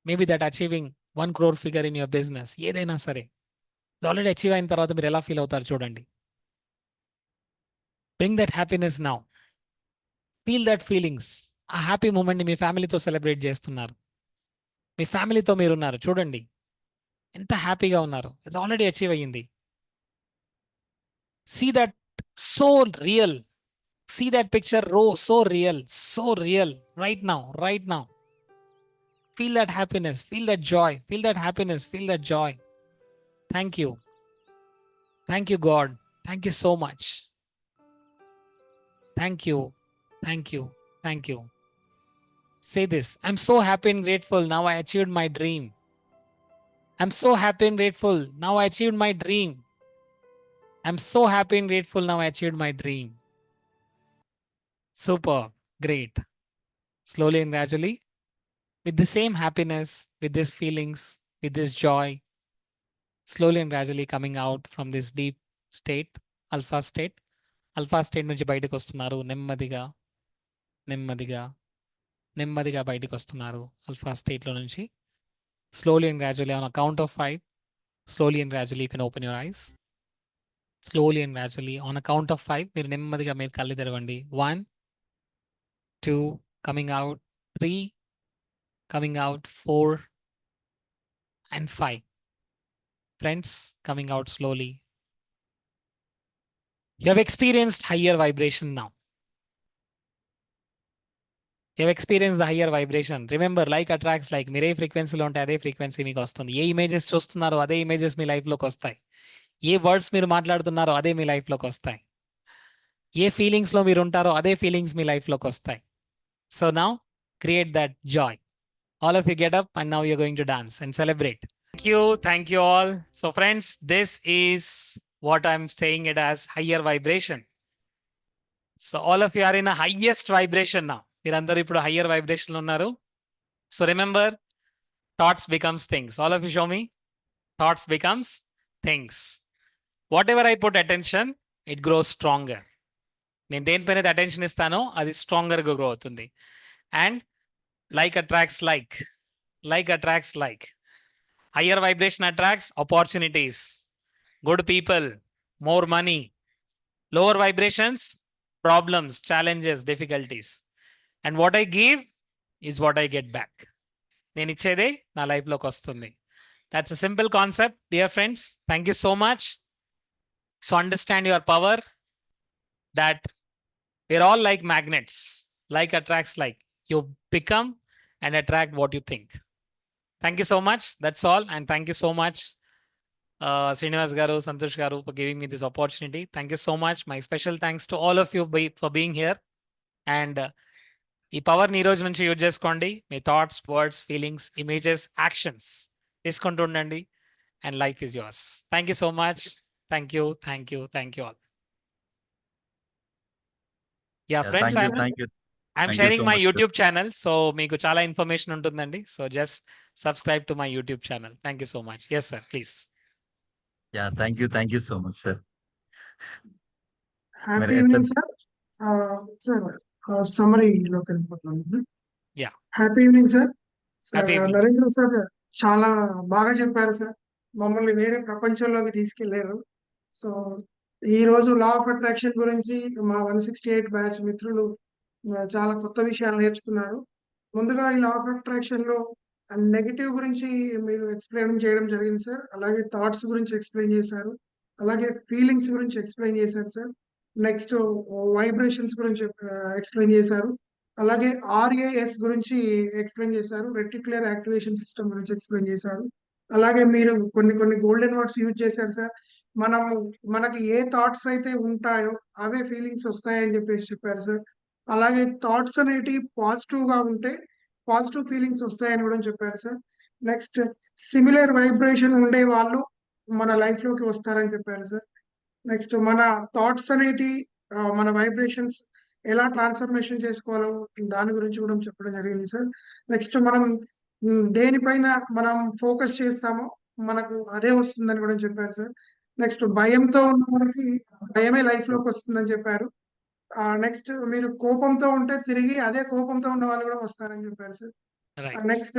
maybe that achieving 1 crore figure in your business, ఏదైనా సరే ఆల్రెడీ అచీవ్ అయిన తర్వాత మీరు ఎలా ఫీల్ అవుతారు చూడండి. Bring that happiness now, feel that feelings. ఆ హ్యాపీ మూమెంట్ని మీ ఫ్యామిలీతో సెలబ్రేట్ చేస్తున్నారు, మీ ఫ్యామిలీతో మీరున్నారు, చూడండి ఎంత హ్యాపీగా ఉన్నారు. ఇట్స్ ఆల్రెడీ అచీవ్ అయ్యింది. See that so real, see that picture so real right now. Feel that happiness, feel that joy, feel that happiness, feel that joy. Thank you God, thank you so much. Thank you. Say this: I'm so happy and grateful, now I achieved my dream. I'm so happy and grateful, now I achieved my dream. I'm so happy and grateful, now I achieved my dream. Super, great. Slowly and gradually, with the same happiness, with these feelings, with this joy, slowly and gradually coming out from this deep state, alpha state నుంచి బయటకు వస్తున్నారు. నెమ్మదిగా బయటకు వస్తున్నారు alpha state లో నుంచి. Slowly and gradually, on a count of 5, slowly and gradually you can open your eyes. Slowly and gradually, on a count of 5, మీరు నెమ్మదిగా మీరు కళ్ళు తెరవండి. 1, 2, coming out, 3, coming out, 4 and 5. Friends, coming out slowly. You have experienced higher vibration now. You have experienced the higher vibration. Remember, like attracts like. మీరే ఫ్రీక్వెన్సీలో ఉంటే అదే frequency మీకు వస్తుంది. ఏ ఇమేజెస్ చూస్తున్నారో అదే ఇమేజెస్ మీ లైఫ్లోకి వస్తాయి. ఏ వర్డ్స్ మీరు మాట్లాడుతున్నారో అదే మీ లైఫ్లోకి వస్తాయి. ఏ ఫీలింగ్స్లో మీరు ఉంటారో అదే ఫీలింగ్స్ మీ లైఫ్లోకి వస్తాయి. So now create that Joy. All of you get up and now you're going to dance and celebrate. Thank you all. So friends, this is what I'm saying it as higher vibration. So all of you are in a highest vibration now. Mirandaru ippudu higher vibration lo unnaru. So remember, thoughts becomes things. All of you show me. Thoughts becomes things. Whatever I put attention, it grows stronger. నేను దేనిపైన attention ఇస్తానో అది స్ట్రాంగర్గా grow అవుతుంది. And like attracts like. Higher vibration attracts opportunities, good people, more money. Lower vibrations, problems, challenges, difficulties. And what I give is what I get back. నేను ఇచ్చేదే నా లైఫ్లోకి వస్తుంది. That's a simple concept, dear friends. Thank you so much. So understand your power, that we're all like magnets. Like attracts like. You become and attract what you think. Thank you so much. That's all. And thank you so much, Srinivas Garu, Santosh Garu, for giving me this opportunity. Thank you so much. My special thanks to all of you for being here. And ఈ పవర్ని ఈ రోజు నుంచి use చేసుకోండి. మీ thoughts, words, feelings, images, actions తీసుకుంటూ ఉండండి. And life is yours. Thank you so much. Thank you all. Yeah friends, I'm sharing my YouTube channel, so మీకు చాలా ఇన్ఫర్మేషన్ ఉంటుందండి. So just subscribe to my YouTube channel. Thank you so much. Yes sir, please. Yeah, thank you so much, sir. Happy evening, sir. Sir, summary లోకి వెళ్ళిపోతాను. Yeah. Happy evening, sir. Happy evening. Narendra sir చాలా బాగా చెప్పారు sir. మమ్మల్ని వేరే ప్రపంచంలోకి తీసుకెళ్లారు. So ఈ రోజు లా ఆఫ్ అట్రాక్షన్ గురించి మా 168 బ్యాచ్ మిత్రులు చాలా కొత్త విషయాలు నేర్చుకున్నారు. ముందుగా ఈ లా ఆఫ్ అట్రాక్షన్ లో నెగటివ్ గురించి మీరు ఎక్స్ప్లెయిన్ చేయడం జరిగింది సార్. అలాగే థాట్స్ గురించి ఎక్స్ప్లెయిన్ చేశారు. అలాగే ఫీలింగ్స్ గురించి ఎక్స్ప్లెయిన్ చేశారు సార్. నెక్స్ట్ వైబ్రేషన్స్ గురించి ఎక్స్ప్లెయిన్ చేశారు. అలాగే RAS గురించి ఎక్స్ప్లెయిన్ చేశారు. రెటిక్యులర్ యాక్టివేషన్ సిస్టమ్ గురించి ఎక్స్ప్లెయిన్ చేశారు. అలాగే మీరు కొన్ని గోల్డెన్ వర్డ్స్ యూజ్ చేశారు సార్. మనకి ఏ థాట్స్ అయితే ఉంటాయో అవే ఫీలింగ్స్ వస్తాయని చెప్పారు సార్. అలాగే థాట్స్ అనేటివి పాజిటివ్ గా ఉంటే పాజిటివ్ ఫీలింగ్స్ వస్తాయని కూడా చెప్పారు సార్. నెక్స్ట్ సిమిలర్ వైబ్రేషన్ ఉండే వాళ్ళు మన లైఫ్ లోకి వస్తారని చెప్పారు సార్. నెక్స్ట్ మన థాట్స్ అనేటి మన వైబ్రేషన్స్ ఎలా ట్రాన్స్ఫర్మేషన్ చేసుకోవాలో దాని గురించి కూడా చెప్పడం జరిగింది సార్. నెక్స్ట్ మనం దేనిపైన మనం ఫోకస్ చేస్తామో మనకు అదే వస్తుందని కూడా చెప్పారు సార్. నెక్స్ట్ భయంతో ఉన్న మనకి భయమే లైఫ్ లోకి వస్తుందని చెప్పారు. నెక్స్ట్ మీరు కోపంతో ఉంటే తిరిగి అదే కోపంతో ఉన్న వాళ్ళు కూడా వస్తారని చెప్పారు సార్. Right. నెక్స్ట్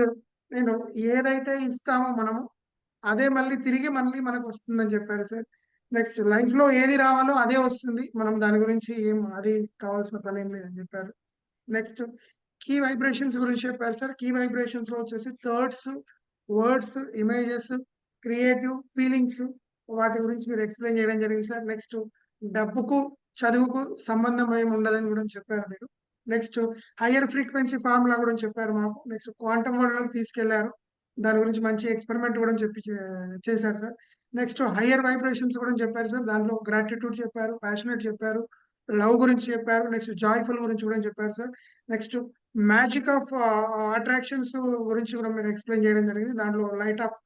నేను ఏదైతే ఇస్తామో మనము అదే మళ్ళీ మనకు వస్తుందని చెప్పారు సార్. నెక్స్ట్ లైఫ్ లో ఏది రావాలో అదే వస్తుంది, మనం దాని గురించి అది కావాల్సిన పని ఏం లేదని చెప్పారు. నెక్స్ట్ కీ వైబ్రేషన్స్ గురించి చెప్పారు సార్. కీ వైబ్రేషన్స్ లో వచ్చేసి thoughts, words, images, creative feelings, వాటి గురించి మీరు ఎక్స్ప్లెయిన్ చేయడం జరిగింది సార్. నెక్స్ట్ డబ్బుకు చదువుకు సంబంధం ఏమి ఉండదని కూడా చెప్పారు మీరు. నెక్స్ట్ హయ్యర్ ఫ్రీక్వెన్సీ ఫార్ములా కూడా చెప్పారు మాకు. నెక్స్ట్ క్వాంటమ్ వరల్డ్ లోకి తీసుకెళ్లారు, దాని గురించి మంచి ఎక్స్పెరిమెంట్ కూడా చేశారు సార్. నెక్స్ట్ హయ్యర్ వైబ్రేషన్స్ కూడా చెప్పారు సార్. దాంట్లో గ్రాటిట్యూడ్ చెప్పారు, ప్యాషనెట్ చెప్పారు, లవ్ గురించి చెప్పారు, నెక్స్ట్ జాయ్ఫుల్ గురించి కూడా చెప్పారు sir. Next magic of attractions గురించి కూడా మీరు ఎక్స్ప్లెయిన్ చేయడం జరిగింది. దాంట్లో లైట్ ఆఫ్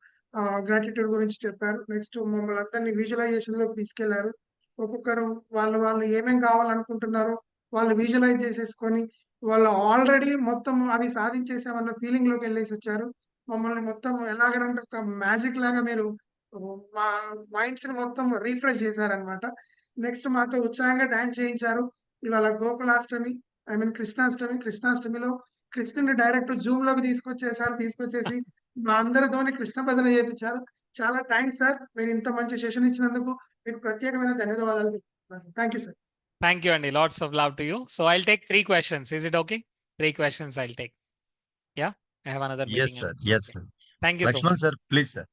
గ్రాటిట్యూడ్ గురించి చెప్పారు. నెక్స్ట్ మమ్మల్ని అందరినీ విజువలైజేషన్ లోకి తీసుకెళ్లారు. ఒక్కొక్కరు వాళ్ళు ఏమేం కావాలనుకుంటున్నారో వాళ్ళు విజువలైజ్ చేసేసుకొని వాళ్ళు ఆల్రెడీ మొత్తం అవి సాధించేసామన్న ఫీలింగ్ లోకి వెళ్ళేసి వచ్చారు. మమ్మల్ని మొత్తం ఎలాగనంటే ఒక మ్యాజిక్ లాగా మీరు మా మైండ్స్ ని మొత్తం రీఫ్రెష్ చేశారనమాట. నెక్స్ట్ మాతో ఉత్సాహంగా డాన్స్ చేయించారు. ఇవాళ గోకులాష్టమి, ఐ మీన్ కృష్ణాష్టమిలో కృష్ణుని డైరెక్ట్ జూమ్ లోకి తీసుకొచ్చేసి మా అందరితోని కృష్ణ భజన చేయించారు. చాలా థ్యాంక్స్ సార్, మీరు ఇంత మంచి సెషన్ ఇచ్చినందుకు మీకు ప్రత్యేకమైన ధన్యవాదాలు. Thank you sir. Thank you, Andy. Lots of love to you. So I'll take 3 questions. Is it okay? 3 questions I'll take. Yeah, I have another Yes, meeting. sir. Yes, Okay. sir. Thank you so Lakshman, much. sir, please, sir.